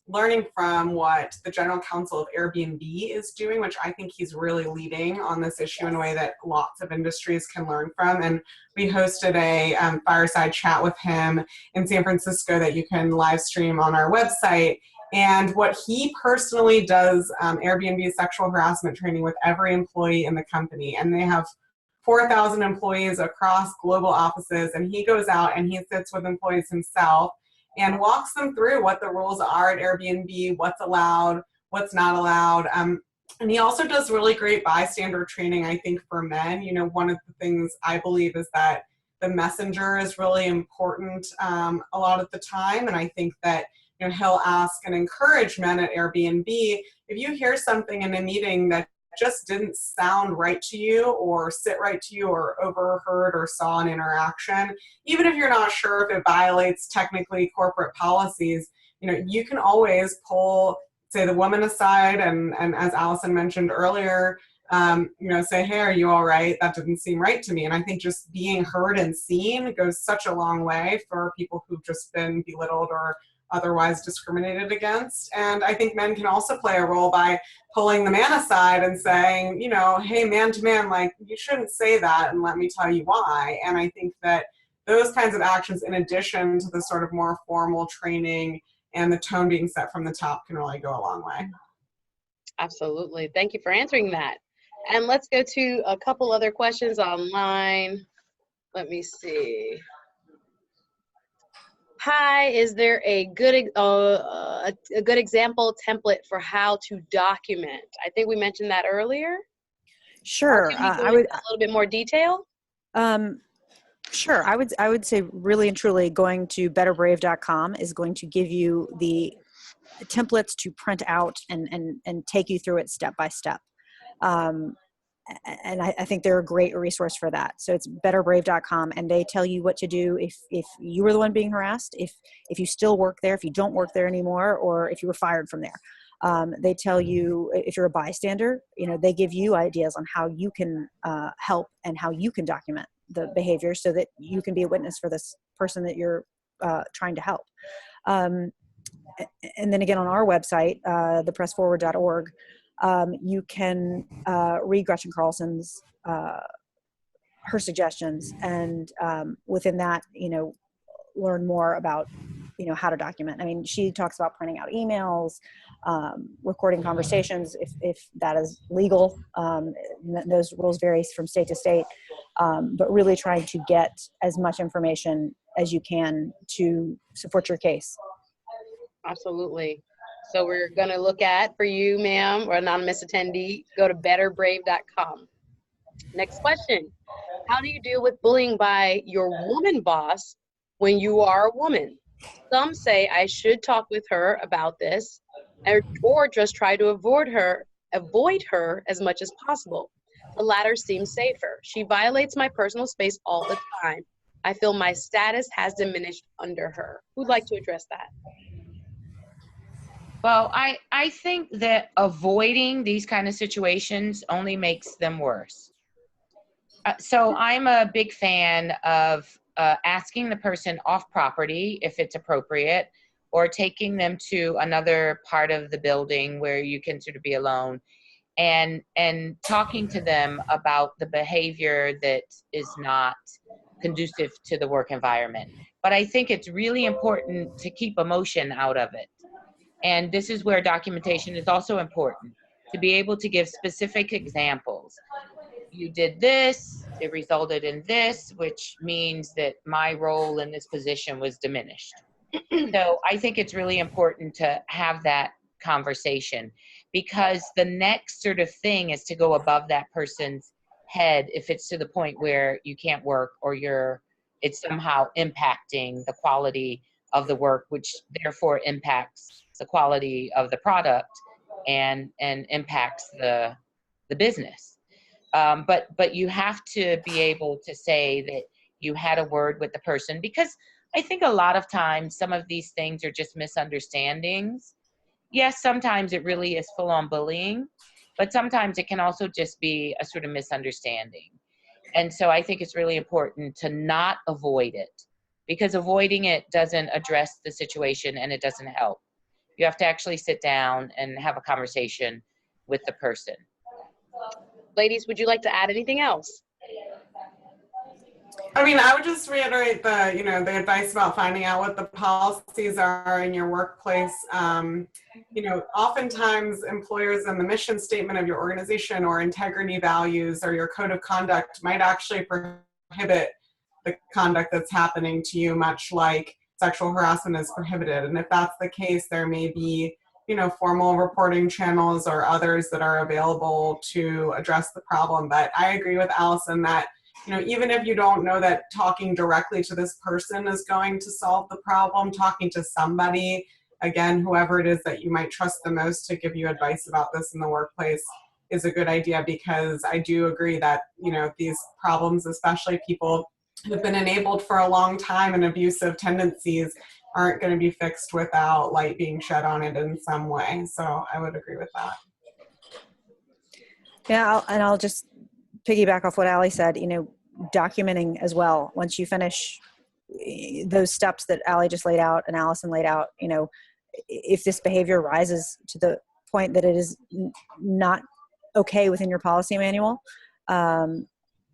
learning from what the general counsel of Airbnb is doing, which I think he's really leading on this issue in a way that lots of industries can learn from. And we hosted a fireside chat with him in San Francisco that you can live stream on our website. And what he personally does, Airbnb sexual harassment training with every employee in the company. And they have 4,000 employees across global offices. And he goes out and he sits with employees himself and walks them through what the rules are at Airbnb, what's allowed, what's not allowed. And he also does really great bystander training, I think, for men. One of the things I believe is that the messenger is really important a lot of the time. And I think that he'll ask and encourage men at Airbnb, if you hear something in a meeting that just didn't sound right to you or sit right to you or overheard or saw an interaction, even if you're not sure if it violates technically corporate policies, you can always pull, say, the woman aside and as Alison mentioned earlier, say, hey, are you all right? That didn't seem right to me. And I think just being heard and seen goes such a long way for people who've just been belittled or otherwise discriminated against. And I think men can also play a role by pulling the man aside and saying, hey, man to man, like, you shouldn't say that and let me tell you why. And I think that those kinds of actions, in addition to the sort of more formal training and the tone being set from the top, can really go a long way. Absolutely. Thank you for answering that. And let's go to a couple other questions online. Let me see. Hi, is there a good example template for how to document? I think we mentioned that earlier. Sure. I would a little bit more detail. Sure. I would say really and truly going to betterbrave.com is going to give you the templates to print out and take you through it step by step. And I think they're a great resource for that. So it's betterbrave.com, and they tell you what to do if you were the one being harassed, if you still work there, if you don't work there anymore, or if you were fired from there. They tell you if you're a bystander, they give you ideas on how you can help and how you can document the behavior so that you can be a witness for this person that you're trying to help. And then again, on our website, thepressforward.org, you can read Gretchen Carlson's her suggestions, and within that, learn more about how to document. I mean, she talks about printing out emails, recording conversations if that is legal. Those rules vary from state to state, but really trying to get as much information as you can to support your case. Absolutely. So we're going to look at, for you, ma'am, or anonymous attendee, go to betterbrave.com. Next question. How do you deal with bullying by your woman boss when you are a woman? Some say I should talk with her about this or just try to avoid her as much as possible. The latter seems safer. She violates my personal space all the time. I feel my status has diminished under her. Who'd like to address that? Well, I think that avoiding these kind of situations only makes them worse. So I'm a big fan of asking the person off property if it's appropriate, or taking them to another part of the building where you can sort of be alone, and talking to them about the behavior that is not conducive to the work environment. But I think it's really important to keep emotion out of it. And this is where documentation is also important, to be able to give specific examples. You did this, it resulted in this, which means that my role in this position was diminished. So I think it's really important to have that conversation, because the next sort of thing is to go above that person's head if it's to the point where you can't work, or it's somehow impacting the quality of the work, which therefore impacts the quality of the product and impacts the business. But you have to be able to say that you had a word with the person, because I think a lot of times some of these things are just misunderstandings, yes, sometimes it really is full-on bullying, but sometimes it can also just be a sort of misunderstanding. And so I think it's really important to not avoid it, because avoiding it doesn't address the situation and it doesn't help. You have to actually sit down and have a conversation with the person. Ladies, would you like to add anything else? I mean, I would just reiterate the, the advice about finding out what the policies are in your workplace. Oftentimes employers in the mission statement of your organization or integrity values or your code of conduct might actually prohibit the conduct that's happening to you, much like sexual harassment is prohibited. And if that's the case, there may be, formal reporting channels or others that are available to address the problem. But I agree with Alison that, even if you don't know that talking directly to this person is going to solve the problem, talking to somebody, again, whoever it is that you might trust the most to give you advice about this in the workplace is a good idea, because I do agree that, these problems, especially people who've been enabled for a long time and abusive tendencies, aren't going to be fixed without light being shed on it in some way. So I would agree with that. Yeah, I'll just piggyback off what Ali said, documenting as well. Once you finish those steps that Ali just laid out and Alison laid out, if this behavior rises to the point that it is not okay within your policy manual,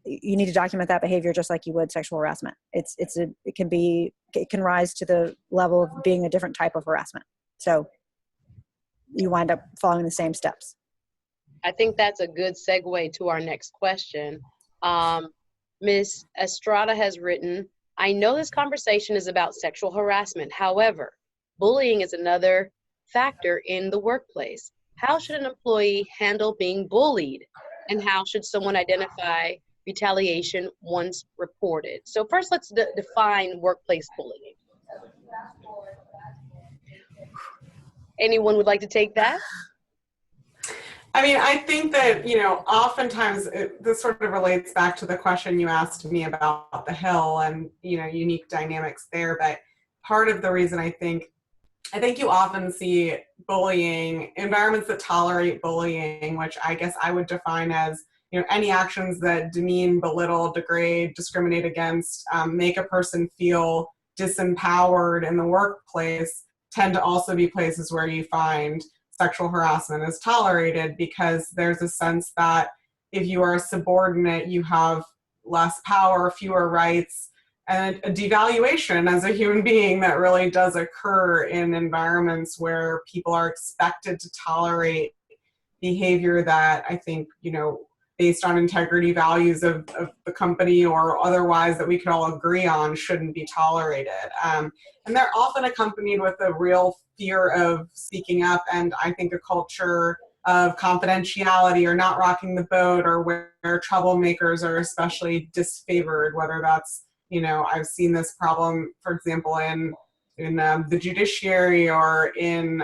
you need to document that behavior just like you would sexual harassment. It can rise to the level of being a different type of harassment. So you wind up following the same steps. I think that's a good segue to our next question. Ms. Estrada has written, I know this conversation is about sexual harassment. However, bullying is another factor in the workplace. How should an employee handle being bullied? And how should someone identify retaliation once reported? So first, let's define workplace bullying. Anyone would like to take that? I mean, I think that, oftentimes this sort of relates back to the question you asked me about the Hill and, unique dynamics there. But part of the reason I think you often see bullying, environments that tolerate bullying, which I guess I would define as, any actions that demean, belittle, degrade, discriminate against, make a person feel disempowered in the workplace, tend to also be places where you find sexual harassment is tolerated, because there's a sense that if you are a subordinate, you have less power, fewer rights, and a devaluation as a human being that really does occur in environments where people are expected to tolerate behavior that I think, based on integrity values of the company or otherwise that we could all agree on, shouldn't be tolerated. And they're often accompanied with a real fear of speaking up, and I think a culture of confidentiality or not rocking the boat, or where troublemakers are especially disfavored, whether that's, I've seen this problem, for example, in the judiciary or in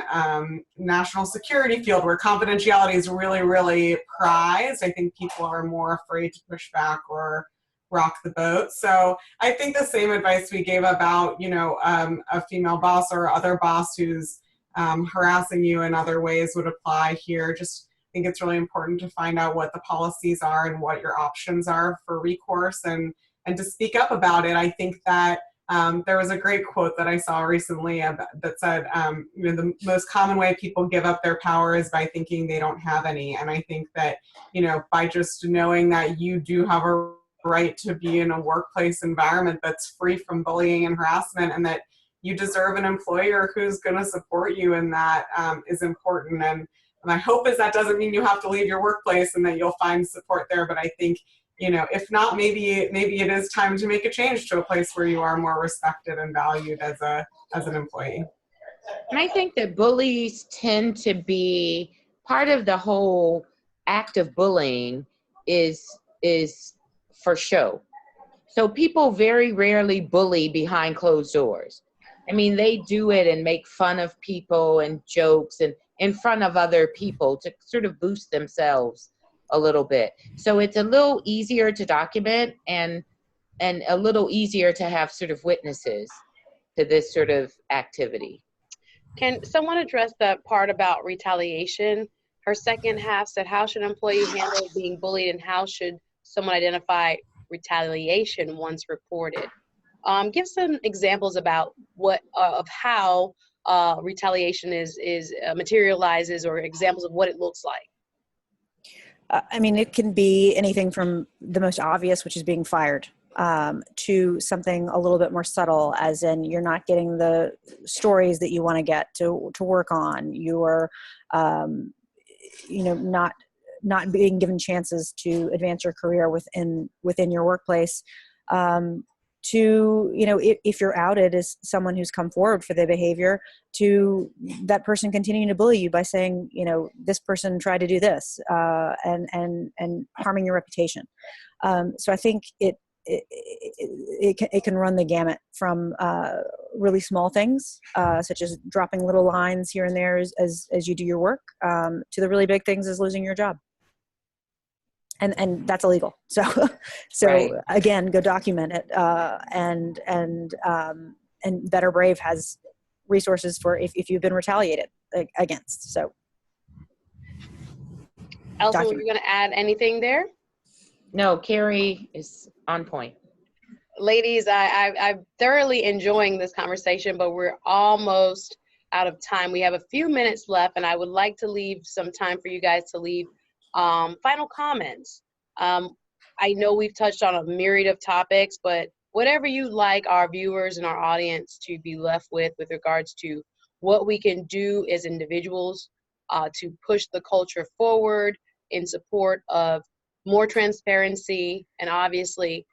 national security field, where confidentiality is really, really prized. I think people are more afraid to push back or rock the boat. So I think the same advice we gave about, a female boss or other boss who's harassing you in other ways would apply here. Just I think it's really important to find out what the policies are and what your options are for recourse, and to speak up about it. I think that there was a great quote that I saw recently that said, the most common way people give up their power is by thinking they don't have any. And I think that, by just knowing that you do have a right to be in a workplace environment that's free from bullying and harassment, and that you deserve an employer who's going to support you in that, is important. And my hope is that doesn't mean you have to leave your workplace and that you'll find support there. But I think, if not, maybe it is time to make a change to a place where you are more respected and valued as an employee. And I think that bullies tend to be part of the whole act of bullying is for show. So people very rarely bully behind closed doors. I mean, they do it and make fun of people and jokes and in front of other people to sort of boost themselves a little bit. So it's a little easier to document and a little easier to have sort of witnesses to this sort of activity. Can someone address that part about retaliation? Her second half said, how should an employee handle being bullied, and how should someone identify retaliation once reported? Give some examples about of how retaliation materializes, or examples of what it looks like. I mean, it can be anything from the most obvious, which is being fired, to something a little bit more subtle, as in you're not getting the stories that you want to get to work on. You're, not being given chances to advance your career within your workplace. To, if you're outed as someone who's come forward for the behavior, to that person continuing to bully you by saying, this person tried to do this, and harming your reputation. So I think it can run the gamut from really small things, such as dropping little lines here and there as you do your work, to the really big things as losing your job. And that's illegal. So Right. Again, go document it. And Better Brave has resources for if you've been retaliated against. So, Alison, were you going to add anything there? No, Cary is on point. Ladies, I'm thoroughly enjoying this conversation, but we're almost out of time. We have a few minutes left, and I would like to leave some time for you guys to leave final comments. I know we've touched on a myriad of topics, but whatever you'd like our viewers and our audience to be left with regards to what we can do as individuals to push the culture forward in support of more transparency, and obviously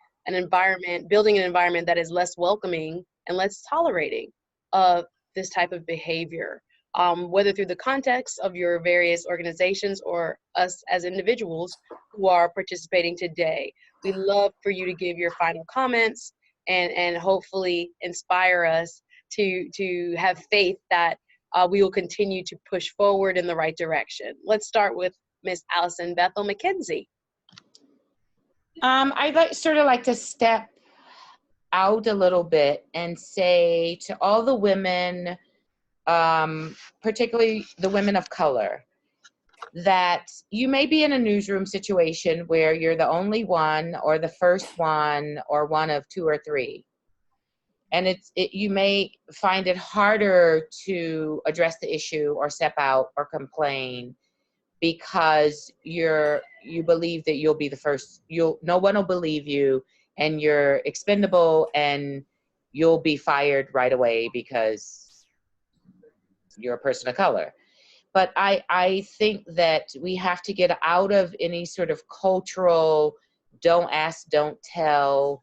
building an environment that is less welcoming and less tolerating of this type of behavior. Whether through the context of your various organizations or us as individuals who are participating today. We'd love for you to give your final comments and hopefully inspire us to have faith that we will continue to push forward in the right direction. Let's start with Miss Alison Bethel McKenzie. I'd like to step out a little bit and say to all the women, particularly the women of color, that you may be in a newsroom situation where you're the only one or the first one or one of two or three. And you may find it harder to address the issue or step out or complain because you believe that you'll be the first. No one will believe you, and you're expendable, and you'll be fired right away because you're a person of color. But I think that we have to get out of any sort of cultural don't ask, don't tell,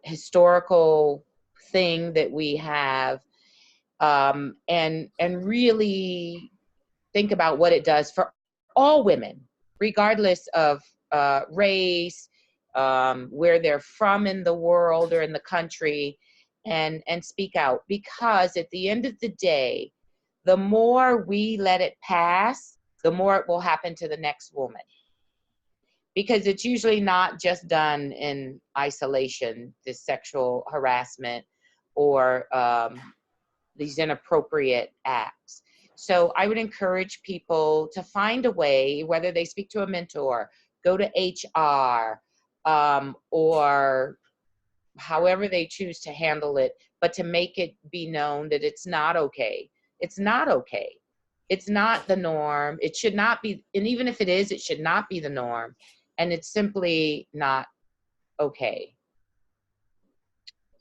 historical thing that we have, and really think about what it does for all women, regardless of race, where they're from in the world or in the country, and speak out. Because at the end of the day, the more we let it pass, the more it will happen to the next woman. Because it's usually not just done in isolation, this sexual harassment or these inappropriate acts. So I would encourage people to find a way, whether they speak to a mentor, go to HR, or however they choose to handle it, but to make it be known that it's not okay. It's not okay. It's not the norm. It should not be, and even if it is, it should not be the norm. And it's simply not okay.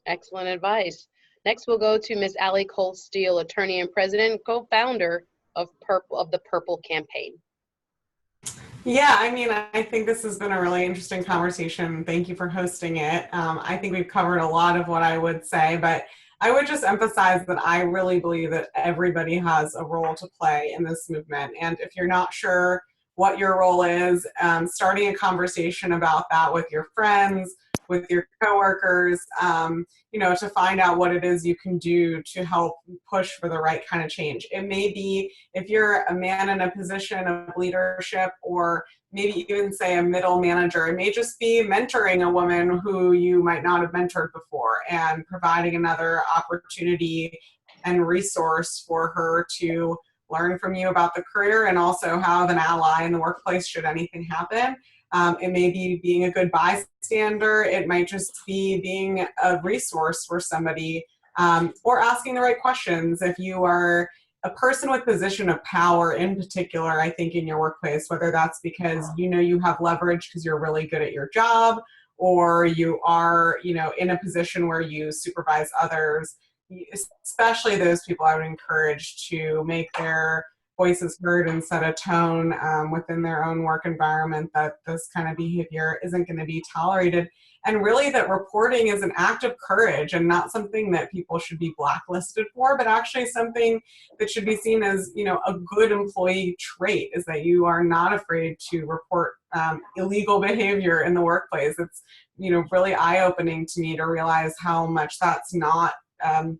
Excellent advice. Next, we'll go to Ms. Coll Steele, attorney and president, co-founder of the Purple Campaign. Yeah, I mean, I think this has been a really interesting conversation. Thank you for hosting it. I think we've covered a lot of what I would say, but I would just emphasize that I really believe that everybody has a role to play in this movement. And if you're not sure what your role is, starting a conversation about that with your friends, with your coworkers, to find out what it is you can do to help push for the right kind of change. It may be, if you're a man in a position of leadership, or maybe even say a middle manager, it may just be mentoring a woman who you might not have mentored before and providing another opportunity and resource for her to learn from you about the career and also have an ally in the workplace should anything happen. It may be being a good bystander. It might just be being a resource for somebody, or asking the right questions. If you are a person with position of power in particular, I think in your workplace, whether that's because you know you have leverage because you're really good at your job, or you are, you know, in a position where you supervise others, especially those people, I would encourage to make their voices heard and set a tone within their own work environment that this kind of behavior isn't going to be tolerated. And really that reporting is an act of courage and not something that people should be blacklisted for, but actually something that should be seen as, you know, a good employee trait, is that you are not afraid to report illegal behavior in the workplace. It's, you know, really eye-opening to me to realize how much that's not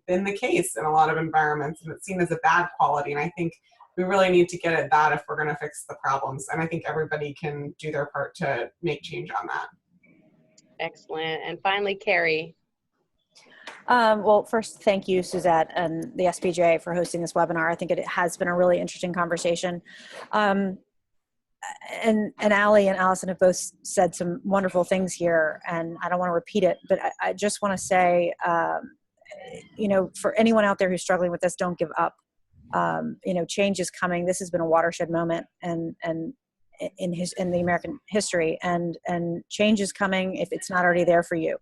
been the case in a lot of environments, and it's seen as a bad quality. And I think we really need to get at that if we're going to fix the problems. And I think everybody can do their part to make change on that. Excellent. And finally, Cary. Well, first, thank you, Suzette and the SPJ for hosting this webinar. I think it has been a really interesting conversation. And Allie and Alison have both said some wonderful things here, and I don't want to repeat it, but I just want to say, you know, for anyone out there who's struggling with this, don't give up. You know, change is coming. This has been a watershed moment and in the American history, and change is coming if it's not already there for you.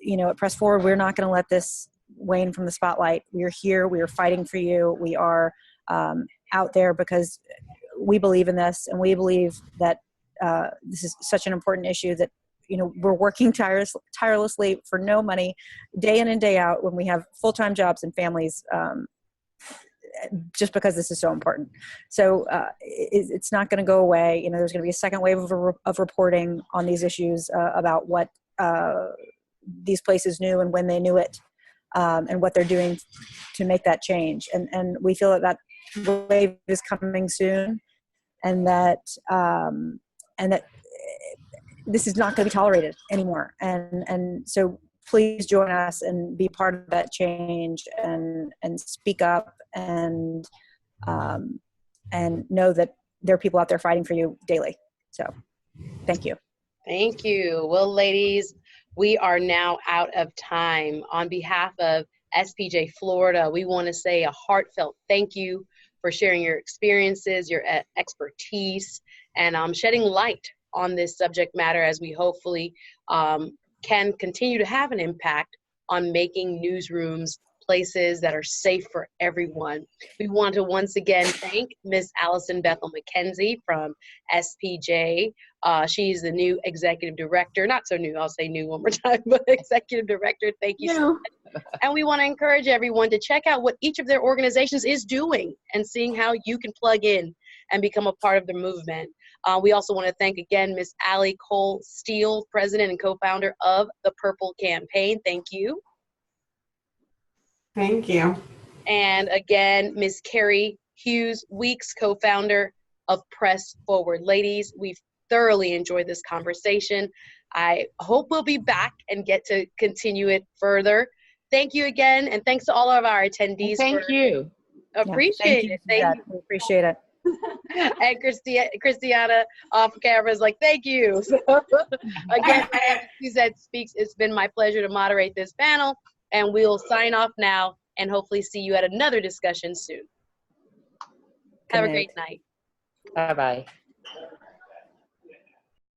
You know, at Press Forward, we're not going to let this wane from the spotlight. We are here. We are fighting for you. We are out there because we believe in this, and we believe that this is such an important issue that, you know, we're working tirelessly for no money, day in and day out, when we have full-time jobs and families, just because this is so important. So it's not going to go away. You know, there's going to be a second wave of reporting on these issues about what these places knew and when they knew it, and what they're doing to make that change. And we feel that wave is coming soon, and that this is not going to be tolerated anymore. And so please join us and be part of that change, and speak up, and know that there are people out there fighting for you daily. So thank you. Thank you. Well, ladies, we are now out of time. On behalf of SPJ Florida, we want to say a heartfelt thank you for sharing your experiences, your expertise, and shedding light on this subject matter, as we hopefully can continue to have an impact on making newsrooms places that are safe for everyone. We want to once again thank Ms. Alison Bethel McKenzie from SPJ. She's the new executive director. Not so new, I'll say new one more time, but executive director. Thank you so much. And we want to encourage everyone to check out what each of their organizations is doing and seeing how you can plug in and become a part of the movement. We also want to thank again Ms. Coll Steele, president and co-founder of the Purple Campaign. Thank you. Thank you. And again, Ms. Cary Hughes Weekes, co-founder of Press Forward. Ladies, we've thoroughly enjoyed this conversation. I hope we'll be back and get to continue it further. Thank you again, and thanks to all of our attendees. Thank you. Appreciate it. Thank you. We appreciate it. And Christiana off camera is like, thank you. So, again, my name is Suzette Speaks. It's been my pleasure to moderate this panel, and we'll sign off now and hopefully see you at another discussion soon. Have a great night. Bye-bye.